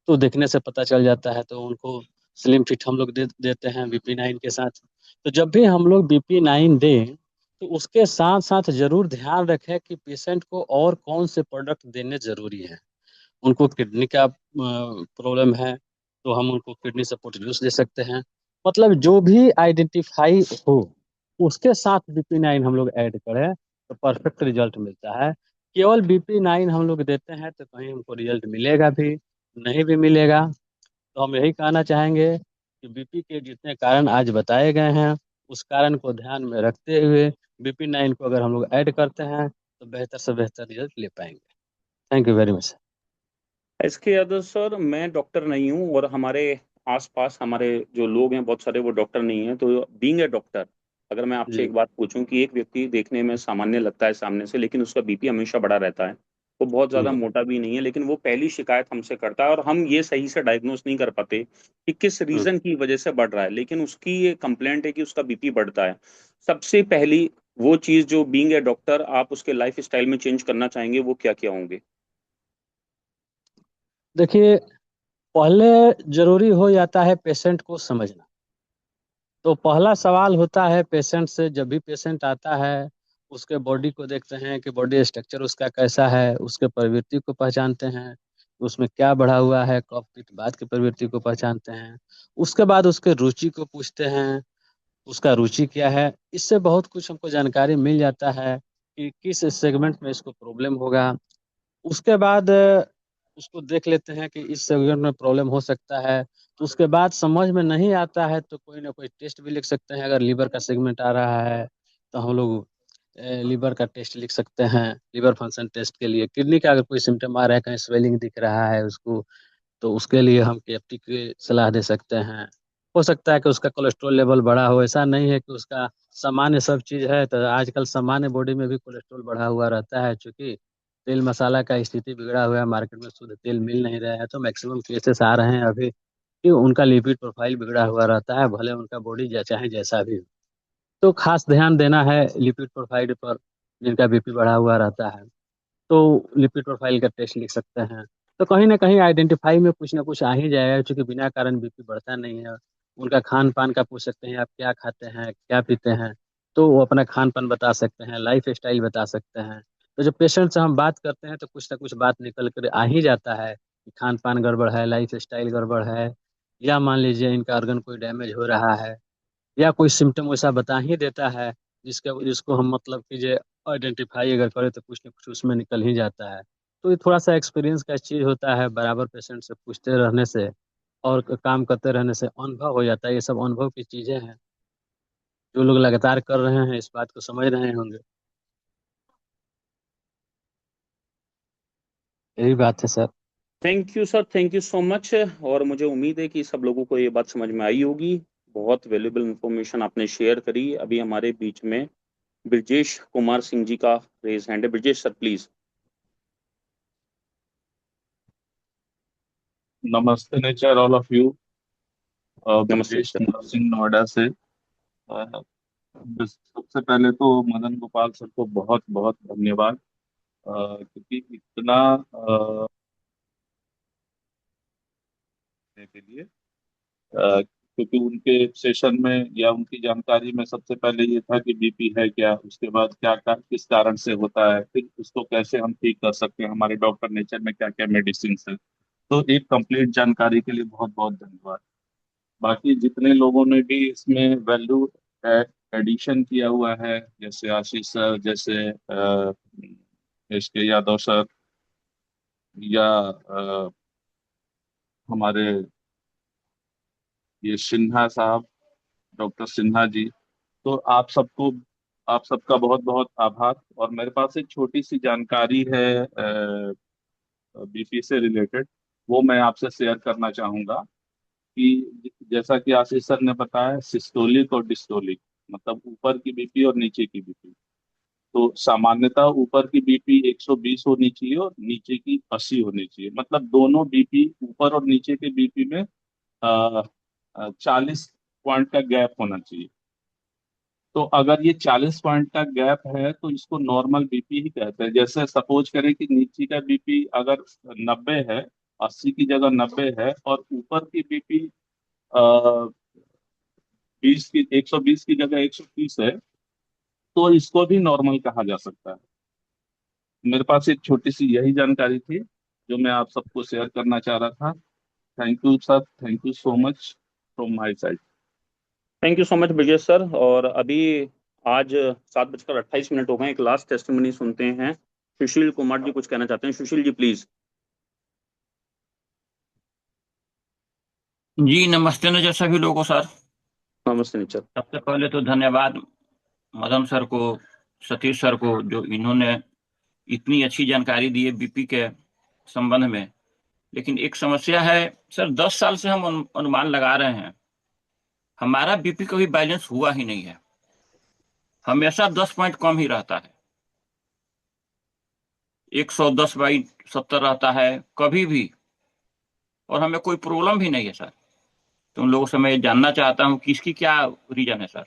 तो देखने से पता चल जाता है, तो उनको स्लिम फिट हम लोग देते हैं BP9 के साथ। तो जब भी हम लोग BP9 दें तो उसके साथ साथ जरूर ध्यान रखें कि पेशेंट को और कौन से प्रोडक्ट देने जरूरी है। उनको किडनी का प्रॉब्लम है तो हम उनको किडनी सपोर्ट जूस दे सकते हैं। मतलब जो भी आइडेंटिफाई हो उसके साथ BP9 हम लोग ऐड करें तो परफेक्ट रिजल्ट मिलता है। केवल BP9 हम लोग देते हैं तो कहीं हमको रिजल्ट मिलेगा भी, नहीं भी मिलेगा। तो हम यही कहना चाहेंगे कि बीपी के जितने कारण आज बताए गए हैं उस कारण को ध्यान में रखते हुए BP9 को अगर हम लोग ऐड करते हैं तो बेहतर से बेहतर रिजल्ट ले पाएंगे। Thank you very much. SK Yadav sir, मैं डॉक्टर नहीं हूँ और हमारे आसपास हमारे जो लोग हैं बहुत सारे वो डॉक्टर नहीं हैं, तो बीइंग ए डॉक्टर, अगर मैं आपसे जी। एक बात पूछूं कि एक व्यक्ति देखने में सामान्य लगता है सामने से, लेकिन उसका बीपी हमेशा बढ़ा रहता है, वो बहुत ज्यादा हम्म। मोटा भी नहीं है, लेकिन वो पहली शिकायत हमसे करता है और हम ये सही से डायग्नोस नहीं कर पाते कि किस हम्म। रीजन की वजह से बढ़ रहा है, लेकिन उसकी ये कंप्लेंट है कि उसका बीपी बढ़ता है। सबसे पहली वो चीज जो बीइंग ए डॉक्टर आप उसके लाइफ स्टाइल में चेंज करना चाहेंगे, वो क्या क्या होंगे? देखिए, पहले जरूरी हो जाता है पेशेंट को समझना। तो पहला सवाल होता है पेशेंट से, जब भी पेशेंट आता है उसके बॉडी को देखते हैं कि बॉडी स्ट्रक्चर उसका कैसा है, उसके प्रवृत्ति को पहचानते हैं, उसमें क्या बढ़ा हुआ है, कफ पित्त वात की प्रवृत्ति को पहचानते हैं। उसके बाद उसके रुचि को पूछते हैं, उसका रुचि क्या है। इससे बहुत कुछ हमको जानकारी मिल जाता है कि किस सेगमेंट में इसको प्रॉब्लम होगा। उसके बाद उसको देख लेते हैं कि इस सेगमेंट में प्रॉब्लम हो सकता है। तो उसके बाद समझ में नहीं आता है तो कोई ना कोई टेस्ट भी लिख सकते हैं। अगर लीवर का सेगमेंट आ रहा है तो हम लोग लीवर का टेस्ट लिख सकते हैं लीवर फंक्शन टेस्ट के लिए। किडनी का अगर कोई सिम्टम आ रहा है, कहीं स्वेलिंग दिख रहा है उसको, तो उसके लिए हम KFT की सलाह दे सकते हैं। हो सकता है कि उसका कोलेस्ट्रॉल लेवल बढ़ा हो, ऐसा नहीं है कि उसका सामान्य सब चीज़ है। तो आजकल सामान्य बॉडी में भी कोलेस्ट्रॉल बढ़ा हुआ रहता है, क्योंकि तेल मसाला का स्थिति बिगड़ा हुआ है, मार्केट में शुद्ध तेल मिल नहीं रहा है। तो मैक्सिमम केसेस आ रहे हैं अभी कि उनका लिपिड प्रोफाइल बिगड़ा हुआ रहता है, भले उनका बॉडी चाहे जैसा भी हो। तो खास ध्यान देना है लिपिड प्रोफाइल पर जिनका BP बढ़ा हुआ रहता है। तो लिपिड प्रोफाइल का टेस्ट लिख सकते हैं। तो कहीं ना कहीं आइडेंटिफाई में कुछ ना कुछ आ ही जाएगा, क्योंकि बिना कारण BP बढ़ता नहीं है। उनका खान पान का पूछ सकते हैं, आप क्या खाते हैं क्या पीते हैं, तो वो अपना खान पान बता सकते हैं, लाइफ स्टाइल बता सकते हैं। तो जब पेशेंट से हम बात करते हैं तो कुछ ना कुछ बात निकल कर आ ही जाता है कि खान पान गड़बड़ है, लाइफ स्टाइल गड़बड़ है, या मान लीजिए इनका ऑर्गन कोई डैमेज हो रहा है। या कोई सिम्टम वैसा बता ही देता है जिसको हम मतलब कि जो आइडेंटिफाई अगर करें तो कुछ न कुछ उसमें निकल ही जाता है। तो ये थोड़ा सा एक्सपीरियंस का चीज़ होता है, बराबर पेशेंट से पूछते रहने से और काम करते रहने से अनुभव हो जाता है। ये सब अनुभव की चीज़ें हैं, जो लोग लगातार कर रहे हैं इस बात को समझ रहे होंगे। यही बात है sir. Thank you sir, thank you so much. और मुझे उम्मीद है कि सब लोगों को ये बात समझ में आई होगी। बहुत वैल्यूबल इंफॉर्मेशन आपने शेयर करी। अभी हमारे बीच में ब्रजेश कुमार सिंह जी का रेज हैंड है। Brajesh sir please. नमस्ते नेचर ऑल ऑफ यू। नमस्ते ब्रजेश सर। कुमार सिंह नोएडा से। सबसे पहले तो मदन गोपाल सर को बहुत बहुत धन्यवाद, क्योंकि इतना देने के लिए, क्योंकि उनके सेशन में या उनकी जानकारी में सबसे पहले ये था कि बीपी है क्या, उसके बाद किस कारण से होता है, फिर उसको कैसे हम ठीक कर सकते हैं, हमारे डॉक्टर नेचर में क्या क्या मेडिसिन है। तो एक कंप्लीट जानकारी के लिए बहुत बहुत धन्यवाद। बाकी जितने लोगों ने भी इसमें वैल्यू एडिशन किया हुआ है, जैसे आशीष सर, जैसे एस के यादव सर, या हमारे ये सिन्हा साहब, डॉक्टर सिन्हा जी, तो आप सबका बहुत बहुत आभार। और मेरे पास एक छोटी सी जानकारी है बीपी से रिलेटेड, वो मैं आपसे शेयर करना चाहूंगा। कि जैसा कि आशीष सर ने बताया, सिस्टोलिक और डिस्टोलिक, मतलब ऊपर की बीपी और नीचे की बीपी। तो सामान्यतः ऊपर की बीपी 120 होनी चाहिए और नीचे की 80 होनी चाहिए, मतलब दोनों बीपी, ऊपर और नीचे के बीपी में 40 पॉइंट का गैप होना चाहिए। तो अगर ये 40 पॉइंट का गैप है तो इसको नॉर्मल बीपी ही कहते हैं। जैसे सपोज करें कि नीचे का बीपी अगर 90 है, 80 की जगह 90 है, और ऊपर की बीपी 120 की जगह 130 है, तो इसको भी नॉर्मल कहा जा सकता है। मेरे पास एक छोटी सी यही जानकारी थी जो मैं आप सबको शेयर करना चाह रहा था। Thank you sir, thank you so much from my side. Thank you so much Brajesh sir. और अभी आज 7:28 हो गए। एक लास्ट टेस्टिमनी सुनते हैं। सुशील कुमार जी कुछ कहना चाहते हैं। सुशील जी प्लीज। जी नमस्ते नजर सभी लोगों को सर। नमस्ते निचर। सबसे पहले तो धन्यवाद मदन सर को, सतीश सर को, जो इन्होंने इतनी अच्छी जानकारी दी है बीपी के संबंध में। लेकिन एक समस्या है सर, 10 साल से हम अनुमान लगा रहे हैं, हमारा बीपी कभी बैलेंस हुआ ही नहीं है। हमेशा 10 पॉइंट कम ही रहता है, 110/70 रहता है कभी भी, और हमें कोई प्रॉब्लम भी नहीं है सर। तो उन लोगों से मैं जानना चाहता हूँ कि इसकी क्या रीजन है sir.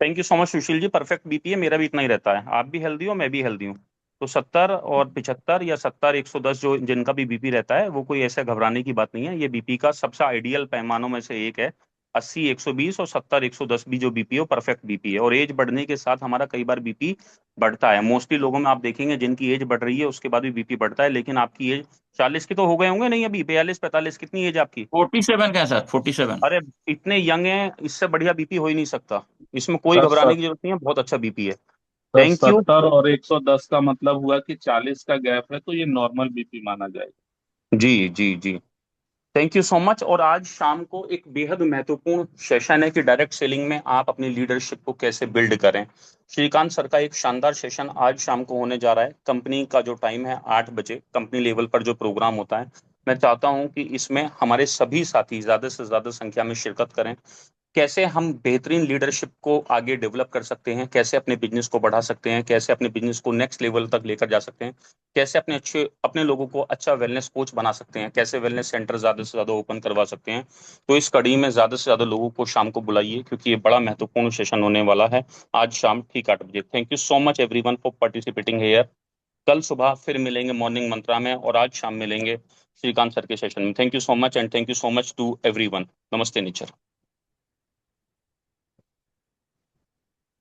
Thank you so much Sushil ji. Perfect BP है, मेरा भी इतना ही रहता है। आप भी हेल्दी हो, मैं भी हेल्दी हूँ। तो 70 और 75 या 70 110 जो जिनका भी बीपी रहता है, वो कोई ऐसे घबराने की बात नहीं है। ये बीपी का सबसे आइडियल पैमानों में से एक है। 80 120 और 70 110 भी जो बीपी हो, परफेक्ट बीपी है। और एज बढ़ने के साथ हमारा कई बार बीपी बढ़ता है। मोस्टली लोगों में आप देखेंगे जिनकी एज बढ़ रही है उसके बाद भी बीपी बढ़ता है। लेकिन आपकी एज 40 की तो हो गए होंगे नहीं, अभी 42 45, कितनी एज आपकी? 47 का है सर, 47। अरे इतने यंग हैं, इससे बढ़िया बीपी हो ही नहीं सकता। इसमें कोई सर घबराने की जरूरत नहीं है, बहुत अच्छा बीपी है। Sir thank you. 70 और 110 का मतलब हुआ कि 40 का गैप है, तो ये नॉर्मल बीपी माना जाएगा। जी जी जी। Thank you so much. और आज शाम को एक बेहद महत्वपूर्ण सेशन है कि डायरेक्ट सेलिंग में आप अपनी लीडरशिप को कैसे बिल्ड करें। श्रीकांत सर का एक शानदार सेशन आज शाम को होने जा रहा है। कंपनी का जो टाइम है 8 बजे, कंपनी लेवल पर जो प्रोग्राम होता है। मैं चाहता हूं कि इसमें हमारे सभी साथी ज्यादा से ज्यादा संख्या में शिरकत करें। कैसे हम बेहतरीन लीडरशिप को आगे डेवलप कर सकते हैं, कैसे अपने बिजनेस को बढ़ा सकते हैं, कैसे अपने बिजनेस को नेक्स्ट लेवल तक लेकर जा सकते हैं, कैसे अपने लोगों को अच्छा वेलनेस कोच बना सकते हैं, कैसे वेलनेस सेंटर ज्यादा से ज्यादा ओपन करवा सकते हैं। तो इस कड़ी में ज्यादा से ज्यादा लोगों को शाम को बुलाइए, क्योंकि ये बड़ा महत्वपूर्ण सेशन होने वाला है आज शाम ठीक 8 बजे। Thank you so much everyone for participating here. कल सुबह फिर मिलेंगे मॉर्निंग मंत्रा में, और आज शाम मिलेंगे श्रीकांत सर के सेशन में। Thank you so much and thank you so much to everyone. नमस्ते नेचर।